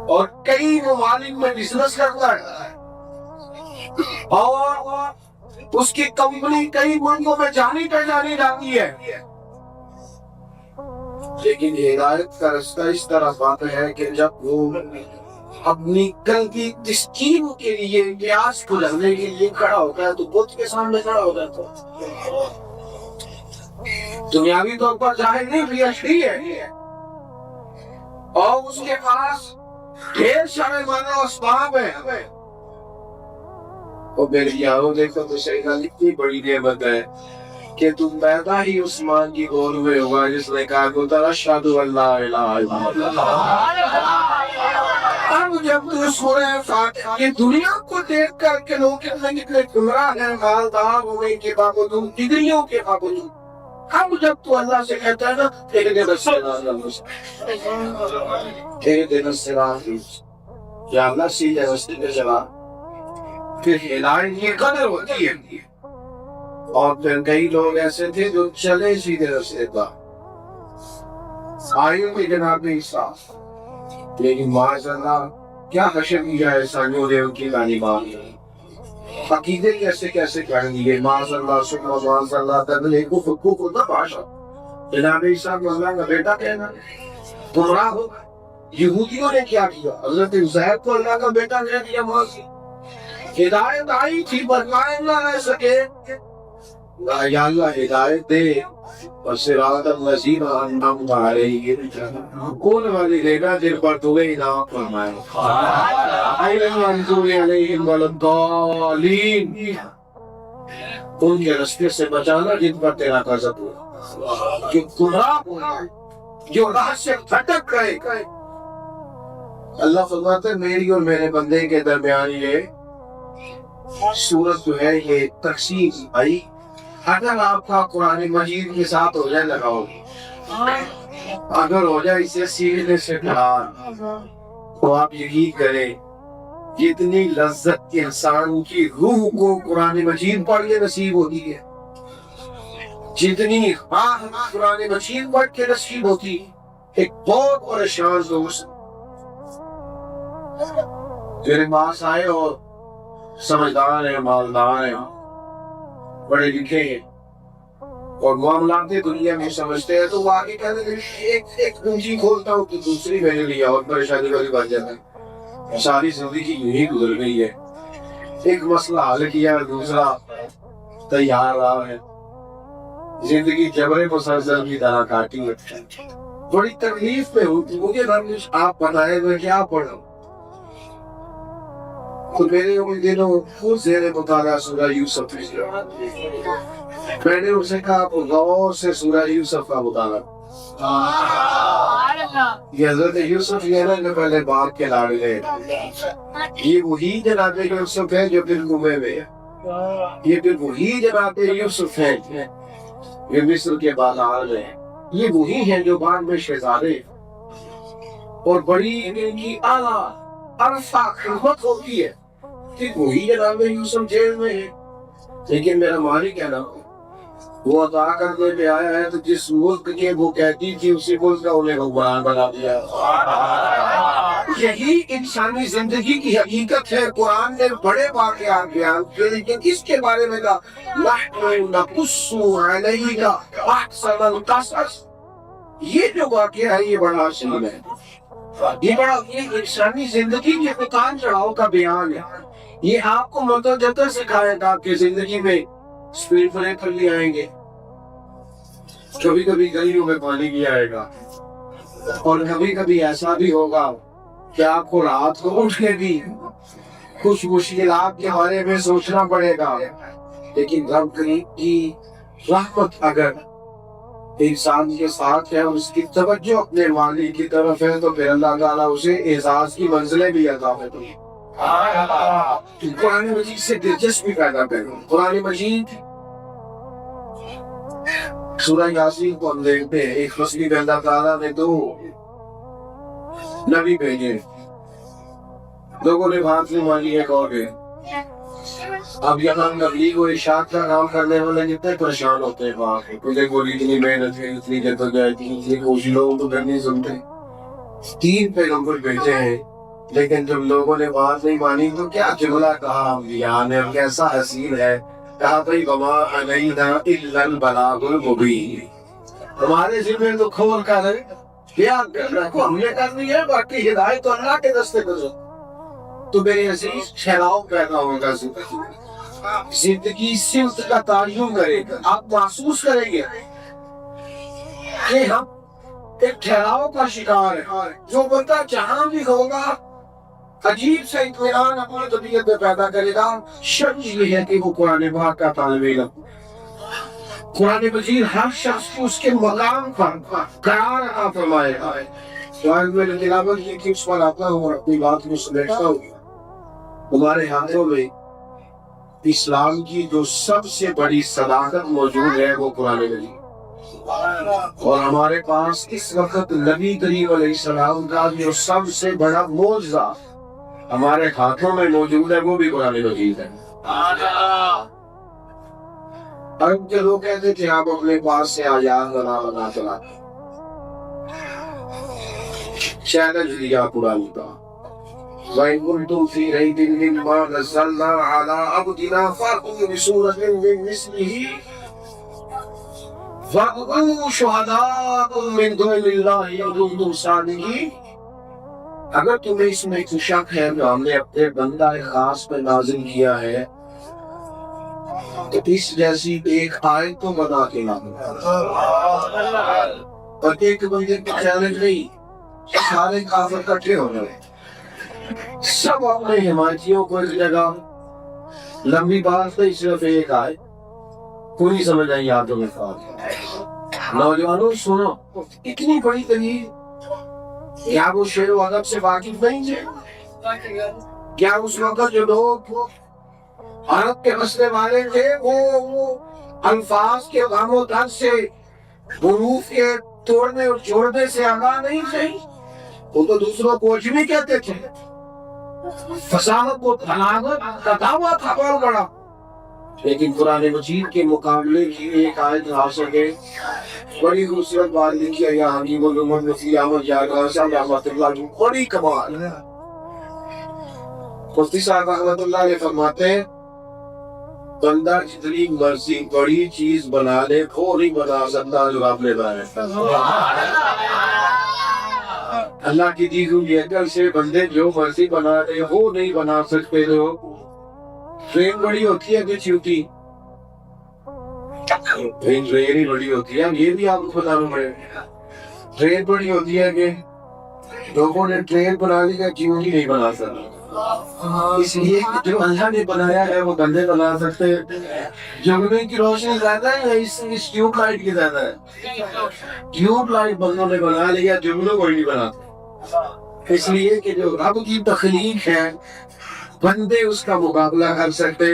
اور کئی ممالک میں بزنس کرتا ہے اور اس کی کمپنی کئی ملکوں میں جانی پہچانی جاتی ہے، لیکن ہدایت کا رستہ اس طرح بات ہے کہ جب وہ اپنی کل کی تسکین کے لیے پیاس کو لگنے کے لیے کھڑا ہوتا ہے تو بت کے سامنے کھڑا ہوتا ہے، تو دنیاوی طور پر ظاہر نہیں بھی اشری ہے، اور اس کے پاس ڈھیر سارے مانا اسباب ہیں. اور میرے یارو دیکھو تو شیطان اتنی بڑی نعمت ہے کہ تم پیدا ہی عثمان کی گود میں ہوا جس نے کہا کہ اشہد ان لا الہ الا اللہ. اب جب تو سورہ فاتحہ یہ دنیا کو دیکھ کر کے لوگ کتنے گمراہ ہیں، مالدار ہونے کے باوجود، ڈگریوں کے باوجود، اب جب تو اللہ سے کہتا ہے نا اہدنا الصراط یا اللہ سیدھے راستے پہ چلا، پھر ہدایت یہ قدر ہوتی ہے. اور پھر کئی لوگ ایسے تھے جو چلے سیدھے راستے پر، آئیوں کے جناب عیسیٰ، لیکن معاذ اللہ کیا حشر کیا ہے سانیوں نے ان کی تعلیمات، عقیدے کیسے کیسے کر دیے. معاذ اللہ سبحانہ معاذ اللہ تبلے کو حقوق ہوتا باشا جناب عیسیٰ کو اللہ کا بیٹا کہنا گمراہ ہو. یہودیوں نے کیا کیا؟ حضرت عزیر کو اللہ کا بیٹا کہہ دیا. معاذ ہدایت آئی تھی برمائے نہ رہ سکے. یا اللہ ہدایت دے اور صراط الذین انعمت علیہم، کون والی دینا جن پر تو انعام فرمائے، غیر المغضوب علیہم ولا الضالین، ان کے راستے سے بچانا جن پر تیرا غضب ہوا، جو گمراہ ہوئے، جو راہ سے بھٹک گئے. اللہ فرماتا ہے میری اور میرے بندے کے درمیان یہ سورت جو ہے یہ تقسیم آئی. اگر آپ کا قرآن مجید کے ساتھ ہو جائے لگاؤ، اگر ہو جائے اسے سینے سے ڈھال، تو آپ یہی کریں جتنی لذت انسان کی روح کو قرآن مجید پڑھ کے نصیب ہوتی ہے، جتنی قرآن مجید پڑھ کے نصیب ہوتی ہے، ایک بہت پریشان دوست میرے پاس آئے اور سمجھدار ہیں، مالدار ہیں، بڑے لکھے ہیں اور معاملات دنیا میں سمجھتے ہیں، تو وہ آگے کہتے ہیں ایک کنجی کھولتا ہوں تو دوسری میرے لیے اور پریشانی والی بات جاتا ہے. ساری زندگی یوں ہی گزر گئی ہے، ایک مسئلہ حل کیا دوسرا تیار رہا ہے، زندگی جبر مسلسل کی طرح کاٹی ہے. بڑی تکلیف میں ہوتی مجھے رمش آپ بتائے میں کیا پڑھوں. تو میرے ان دنوں خود زیر مطالعہ سورہ یوسف میں نے اسے کہا آپ غور سے سورہ یوسف کا مطالعہ. یہ حضرت یوسف یہ نا جو پہلے باپ کے لاڑلے، یہ وہی جناب یوسف ہے جو پھر گمے ہوئے، یہ پھر وہی جناب یوسف ہے جو مصر کے بازار میں، یہ وہی ہیں جو بعد میں شہزادے اور بڑی ان کی اعلیٰ عرفہ خدمت ہوتی ہے کہ وہی جناب یوسف جیل میں ہے. لیکن میرا مالک ہے نا وہ عطا کرنے پہ آیا ہے، تو جس ملک کے وہ کہتی تھی اسی ملک کا انہیں حکمران بنا دیا. یہی انسانی زندگی کی حقیقت ہے. قرآن نے بڑے واقعات بیان کیے، لیکن اس کے بارے میں نحن نقص علیک احسن القصص، یہ جو واقعہ ہے یہ بڑا عظیم ہے، یہ انسانی زندگی کے اتار چڑھاؤ کا بیان ہے. یہ آپ کو متجدد سکھائے گا کہ زندگی میں اسپیڈ بریکر بھی آئیں گے، کبھی کبھی گلیوں میں پانی بھی آئے گا، اور کبھی کبھی ایسا بھی ہوگا کہ آپ کو رات کو اٹھ کے بھی کچھ مشکلات کے بارے میں سوچنا پڑے گا. لیکن رب کریم کی رحمت اگر انسان کے ساتھ ہے، اس کی توجہ اپنے مالک کی طرف ہے، تو پھر اللہ تعالیٰ اسے اعزاز کی منزلیں بھی عطا کرتے ہیں. قرآن مجید سے دلچسپی پیدا کریں. قرآن مجید سورہ یاسین کو ہم دیکھتے ہیں، ایک فصلی میں اللہ تعالیٰ نے دو نبی بھیجے، لوگوں نے بات نہیں مانی ایک اور گئے. اب یہاں تبلیغ و ارشاد کا کام کرنے والے جتنے پریشان ہوتے ہیں وہاں مجھے بولی اتنی محنت ہے، اتنی جدوجہد کی، کچھ لوگ تو گھر نہیں سنتے. 3 پیغمبر بھیجے ہیں، لیکن جب لوگوں نے بات نہیں مانی تو کیا جملہ کہا انبیاء نے، کیسا حسین ہے. کہا بھائی وما علینا الا البلاغ المبین، ہمارے ذمہ تو کھول کر بیان کرنا کو ہم نے کرنی ہے، باقی ہدایت تو اللہ کے دستے گزر. تو میرے عزیز ٹھہراؤ پیدا ہوگا زندگی صفت کا تعین کرے گا. آپ محسوس کریں گے کہ ہم ایک ٹھہراؤ کا شکار ہے. جو بندہ جہاں بھی ہوگا عجیب سے اطمینان اپنی طبیعت میں پیدا کرے گا. شرط یہ ہے کہ وہ قرآن پاک کا طالب علم. قرآن مجید ہر شخص کو اس کے مقام پر قرار عطا فرمائے گا. آج میں نے تلاوت کی تھی اس پر آتا ہوں اور اپنی بات کو سمیٹتا ہوں. ہمارے ہاتھوں میں اسلام کی جو سب سے بڑی صداقت موجود ہے وہ قرآن مجید، اور ہمارے پاس اس وقت نبی کریم علیہ السلام کا جو سب سے بڑا معجزہ ہمارے ہاتھوں میں موجود ہے وہ بھی قرآن مجید ہے. اب کے لوگ کہتے تھے آپ اپنے پاس سے آیات بنا چلا، چیلنج دیا قرآن کا. وَإِن كُنتُمْ فِي رَيْبٍ مِّمَّا نَزَّلْنَا عَلَىٰ عَبْدِنَا فَأْتُوا بِسُورَةٍ مِّن مِّثْلِهِ وَادْعُوا شُهَدَاءَكُم مِّن دُونِ اللَّهِ إِن كُنتُمْ صَادِقِينَ. اگر تمہیں اس میں کوئی شک ہے جو ہم نے اپنے بندہ خاص پہ نازل کیا ہے تو اس جیسی ایک آیت تو بنا کے لاؤ. اور ایک بندے کا چیلنج نہیں، سارے کافر اکٹھے ہو جائے، سب اپنے حمایتیوں کو ایک جگہ. لمبی بات نہیں، صرف ایک آیت پوری سمجھ آئی یادوں میں فارغ. نوجوانوں سنو، اتنی بڑی دلیل. کیا وہ شعر و ادب سے واقف نہیں تھے؟ کیا اس وقت جو لوگ عرب کے مسئلے والے تھے وہ الفاظ کے غم و درد سے، حروف کے توڑنے اور جوڑنے سے آگاہ نہیں تھے؟ وہ تو دوسروں کو عجمی کہتے تھے. فصاحت و بلاغت کا دعویٰ تھا بہت بڑا. لیکن قرآن مجید کے مقابلے کی ایک آیت آ سکے. بڑی خوبصورت بات لکھی ہے یہاں کی محمد مفتی احمد یار صاحب رحمۃ اللہ کی، بڑی کمال. مفتی صاحب رحمۃ اللہ علیہ فرماتے ہیں بندہ جتنی مرضی بڑی چیز بنا لے وہ نہیں بنا سکتا جو آپ نے بنایا. اللہ کی دی ہوئی عقل سے بندے جو مرضی بنا لے وہ نہیں بنا سکتے. جو ٹرین بڑی ہوتی ہے کہ چھوٹی؟ ٹرین ہی بڑی ہوتی ہے. یہ بھی آپ کو بتا رہا ہوں، ٹرین بڑی ہوتی ہے کہ لوگوں نے ٹرین بنا لی ہے، کیوں نہیں بنا سکتے؟ اس لیے جو اللہ نے بنایا ہے وہ بندے بنا سکتے. جگنے کی روشنی زیادہ ہے اس ٹیوب لائٹ کی زیادہ ہے. ٹیوب لائٹ بندوں نے بنا لیا، جگنوں کوئی نہیں بنا. اس لیے کہ جو رب کی تخلیق ہے بندے اس کا مقابلہ کر سکتے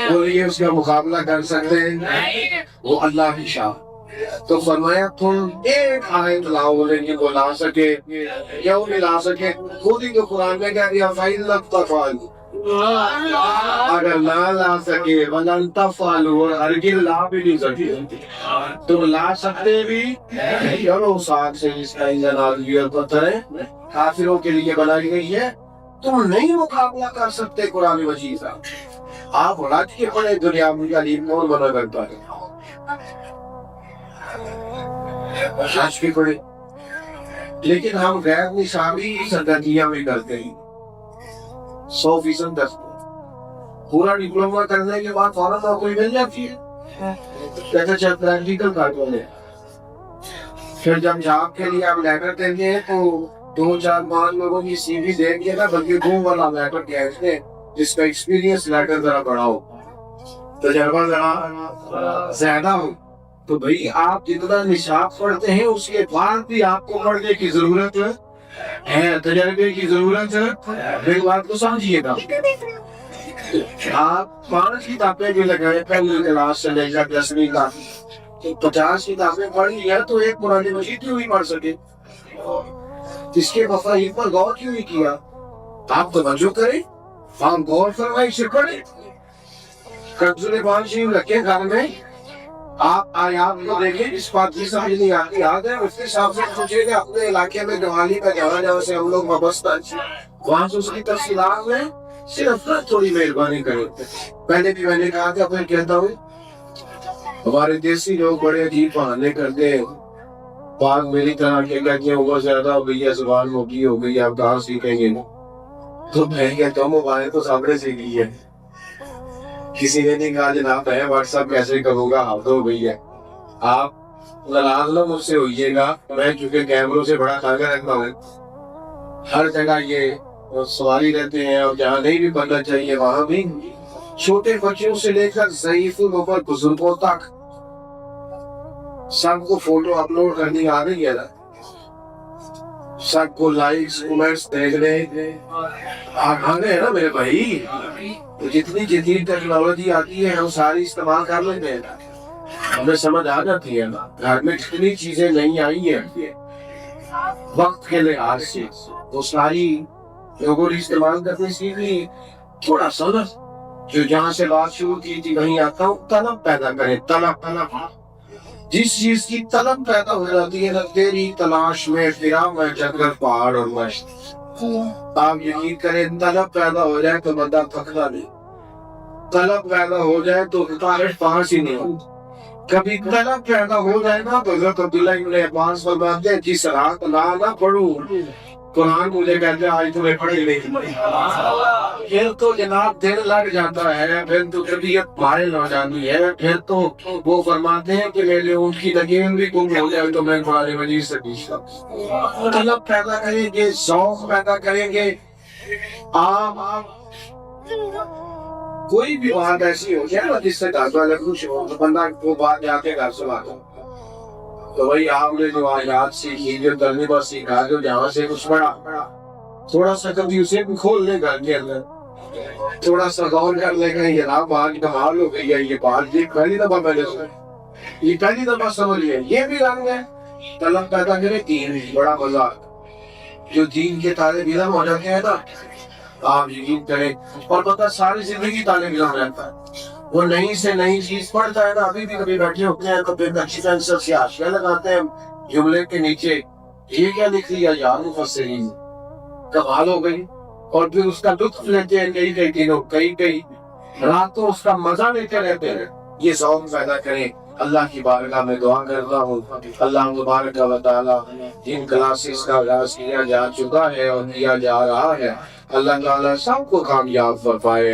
اور یہ اس کا مقابلہ کر سکتے وہ اللہ کی شان. تو فرمایا تم ایک آیت لاؤ، لیکن وہ لا سکے یا وہ نہیں لا سکے. خود ہی تو قرآن میں کہہ دیا فَإِن لَمْ تَفْعَلُوا، اگر نہ لا سکے وَلَن تَفْعَلُوا، اور ہرگز لا بھی نہیں سکتے. تم لا سکتے بھی چلو ساتھ سے اس کا انجن آدمی اور پتھر ہے کافروں کے لیے بنائی گئی ہے. تم نہیں مقابلہ کر سکتے قرآن مجید کا. آپ رج کے پڑے دنیا میں علیم کون بنا کرتا ہے؟ رج کے پڑے. لیکن ہم غیر نصابی سرگرمیاں بھی کرتے ہیں 100% دست. پورا ڈپلوما کرنے کے بعد فوراً نوکری مل جاتی ہے. کہتے چل پریکٹیکل کر دو. پھر جب جاب کے لیے آپ لیٹر دیں گے تو 2-4-5 لوگوں کی سی وی دیں گے نا، بلکہ 2 والا لیٹر کیا ہے جس کا ایکسپیرینس لیٹر ذرا بڑا ہو، تجربہ ذرا زیادہ ہو. تو بھئی آپ جتنا نصاب پڑھتے ہیں اس کے بعد بھی آپ کو پڑھنے کی ضرورت ہے، تجربے کی ضرورت ہے. میری بات کو سمجھیے گا. آپ 5 کتابیں بھی لگائے پہلی کلاس سے لے کر 10ویں کا، 50 کتابیں پڑھ لی ہے تو ایک قرآن مجید کیوں نہیں پڑھ سکے؟ اس کے مفاہیم پر غور کیوں نہیں کیا؟ آپ توجہ کریں، آپ غور فرمائی سے پڑھیں. کنز الایمان شریف رکھیں گھر میں، آپ آیات کو دیکھیں. اس بات کی سمجھ نہیں آتی یاد ہے اس کے حساب سے سوچے کہ اپنے علاقے میں دیوالی کا جہاں سے ہم لوگ وابستہ وہاں سے اس کی تفصیلات میں صرف تھوڑی مہربانی کریں. پہلے بھی میں نے کہا تھا، پھر کہتا ہوں ہمارے دیسی لوگ بڑے عجیب بہانے کرتے ہیں. پاک میری طرح کے کہتے ہیں عمر زیادہ ہو گئی ہے، زبان موٹی ہو گئی ہے، آپ کہاں سیکھیں گے؟ تو میں کہتا ہوں موبائل تو سامنے سیکھ لی ہے. کسی نے نہیں کہا جناب میں واٹس ایپ کیسے کروں گا، ہاتھ ہو گئی ہے. آپ ناراض نہ مجھ سے ہوئیے گا، میں چونکہ کیمروں سے بڑا خیال رکھتا ہوں، ہر جگہ یہ سواری رہتے ہیں اور جہاں نہیں بھی بننا چاہیے وہاں بھی چھوٹے بچوں سے لے کر ضعیفوں پر بزرگوں تک سب کو فوٹو اپلوڈ کرنی آ رہی ہے نا، سب کو لائکس کمنٹس دیکھنے آ گئے نا میرے بھائی. تو جتنی جدید ٹیکنالوجی آتی ہے ہم ساری استعمال کر لیتے ہیں، ہمیں سمجھ آ جاتی ہے نا. گھر میں جتنی چیزیں نہیں آئی ہیں وقت کے لحاظ سے وہ ساری لوگوں نے استعمال کرنے سیکھی. تھوڑا سا نا جو جہاں سے بات شروع کی تھی وہیں آتا ہوں، طلب پیدا کریں. طلب جس چیز کی طلب پیدا ہو جاتی ہے نا، تیری تلاش میں پھرا میں جنگل پہاڑ اور مشت. آپ یقین کریں طلب پیدا ہو جائے تو بندہ تھکتا نہیں، طلب پیدا ہو جائے تو رکاوٹ پاس ہی نہیں ہوتی. کبھی طلب پیدا ہو جائے نا تو حضرت عبداللہ ابن عباس فرماتے ہیں جس رات نہ پڑھوں قرآن مجھے کہتے ہیں آج تمہیں پڑھی نہیں، پھر تو جناب دل لگ جاتا ہے، پھر تو طبیعت مائل ہو جاتی ہے. پھر تو وہ فرماتے ہیں کہ میرے اونٹ کی لگیم بھی گم ہو جائے تو میں قرآن مجید سے پوچھتا ہوں. طلب پیدا کریں گے، ذوق پیدا کریں گے. آپ کوئی بھی بات ایسی ہو جائے نا جس سے گھر والے خوش ہو تو بندہ وہ بات جا کے گھر سے بات ہو. تو بھائی آپ نے جو آیات سیکھی، جو ترجمہ سیکھا، جو جہاں سے کچھ پڑھا، تھوڑا سا کبھی اسے بھی کھول لے گھر کے اندر، تھوڑا سا غور کر لے گا. جناب آج کمال ہو گئی ہے، یہ بات یہ پہلی دفعہ میں نے سنی، یہ پہلی دفعہ سمجھ لیا. یہ بھی رنگ ہے طلب پیدا کرے. دین بڑا مزہ، جو دین کے طالب علم ہو جاتے ہیں نا آپ یقین کریں، اور پتہ ساری زندگی طالب علم رہتا ہے. وہ نئی سے نئی چیز پڑھتا ہے نا. ابھی بھی کبھی بیٹھے ہوتے ہیں تو پھر اچھی پینسل سے حاشیہ لگاتے ہیں جملے کے نیچے، یہ کیا لکھ لیا یار مفسرین، کمال ہو گئی. اور پھر اس کا لطف لیتے ہیں کئی دنوں کئی راتوں اس کا مزہ لیتے رہتے ہیں. یہ ذوق پیدا کریں. اللہ کی بارگاہ میں دعا کرتا ہوں اللہ تبارک و تعالی جن کلاسز کا آغاز کیا جا چکا ہے اور کیا جا رہا ہے، اللہ تعالیٰ سب کو کامیاب فرمائے.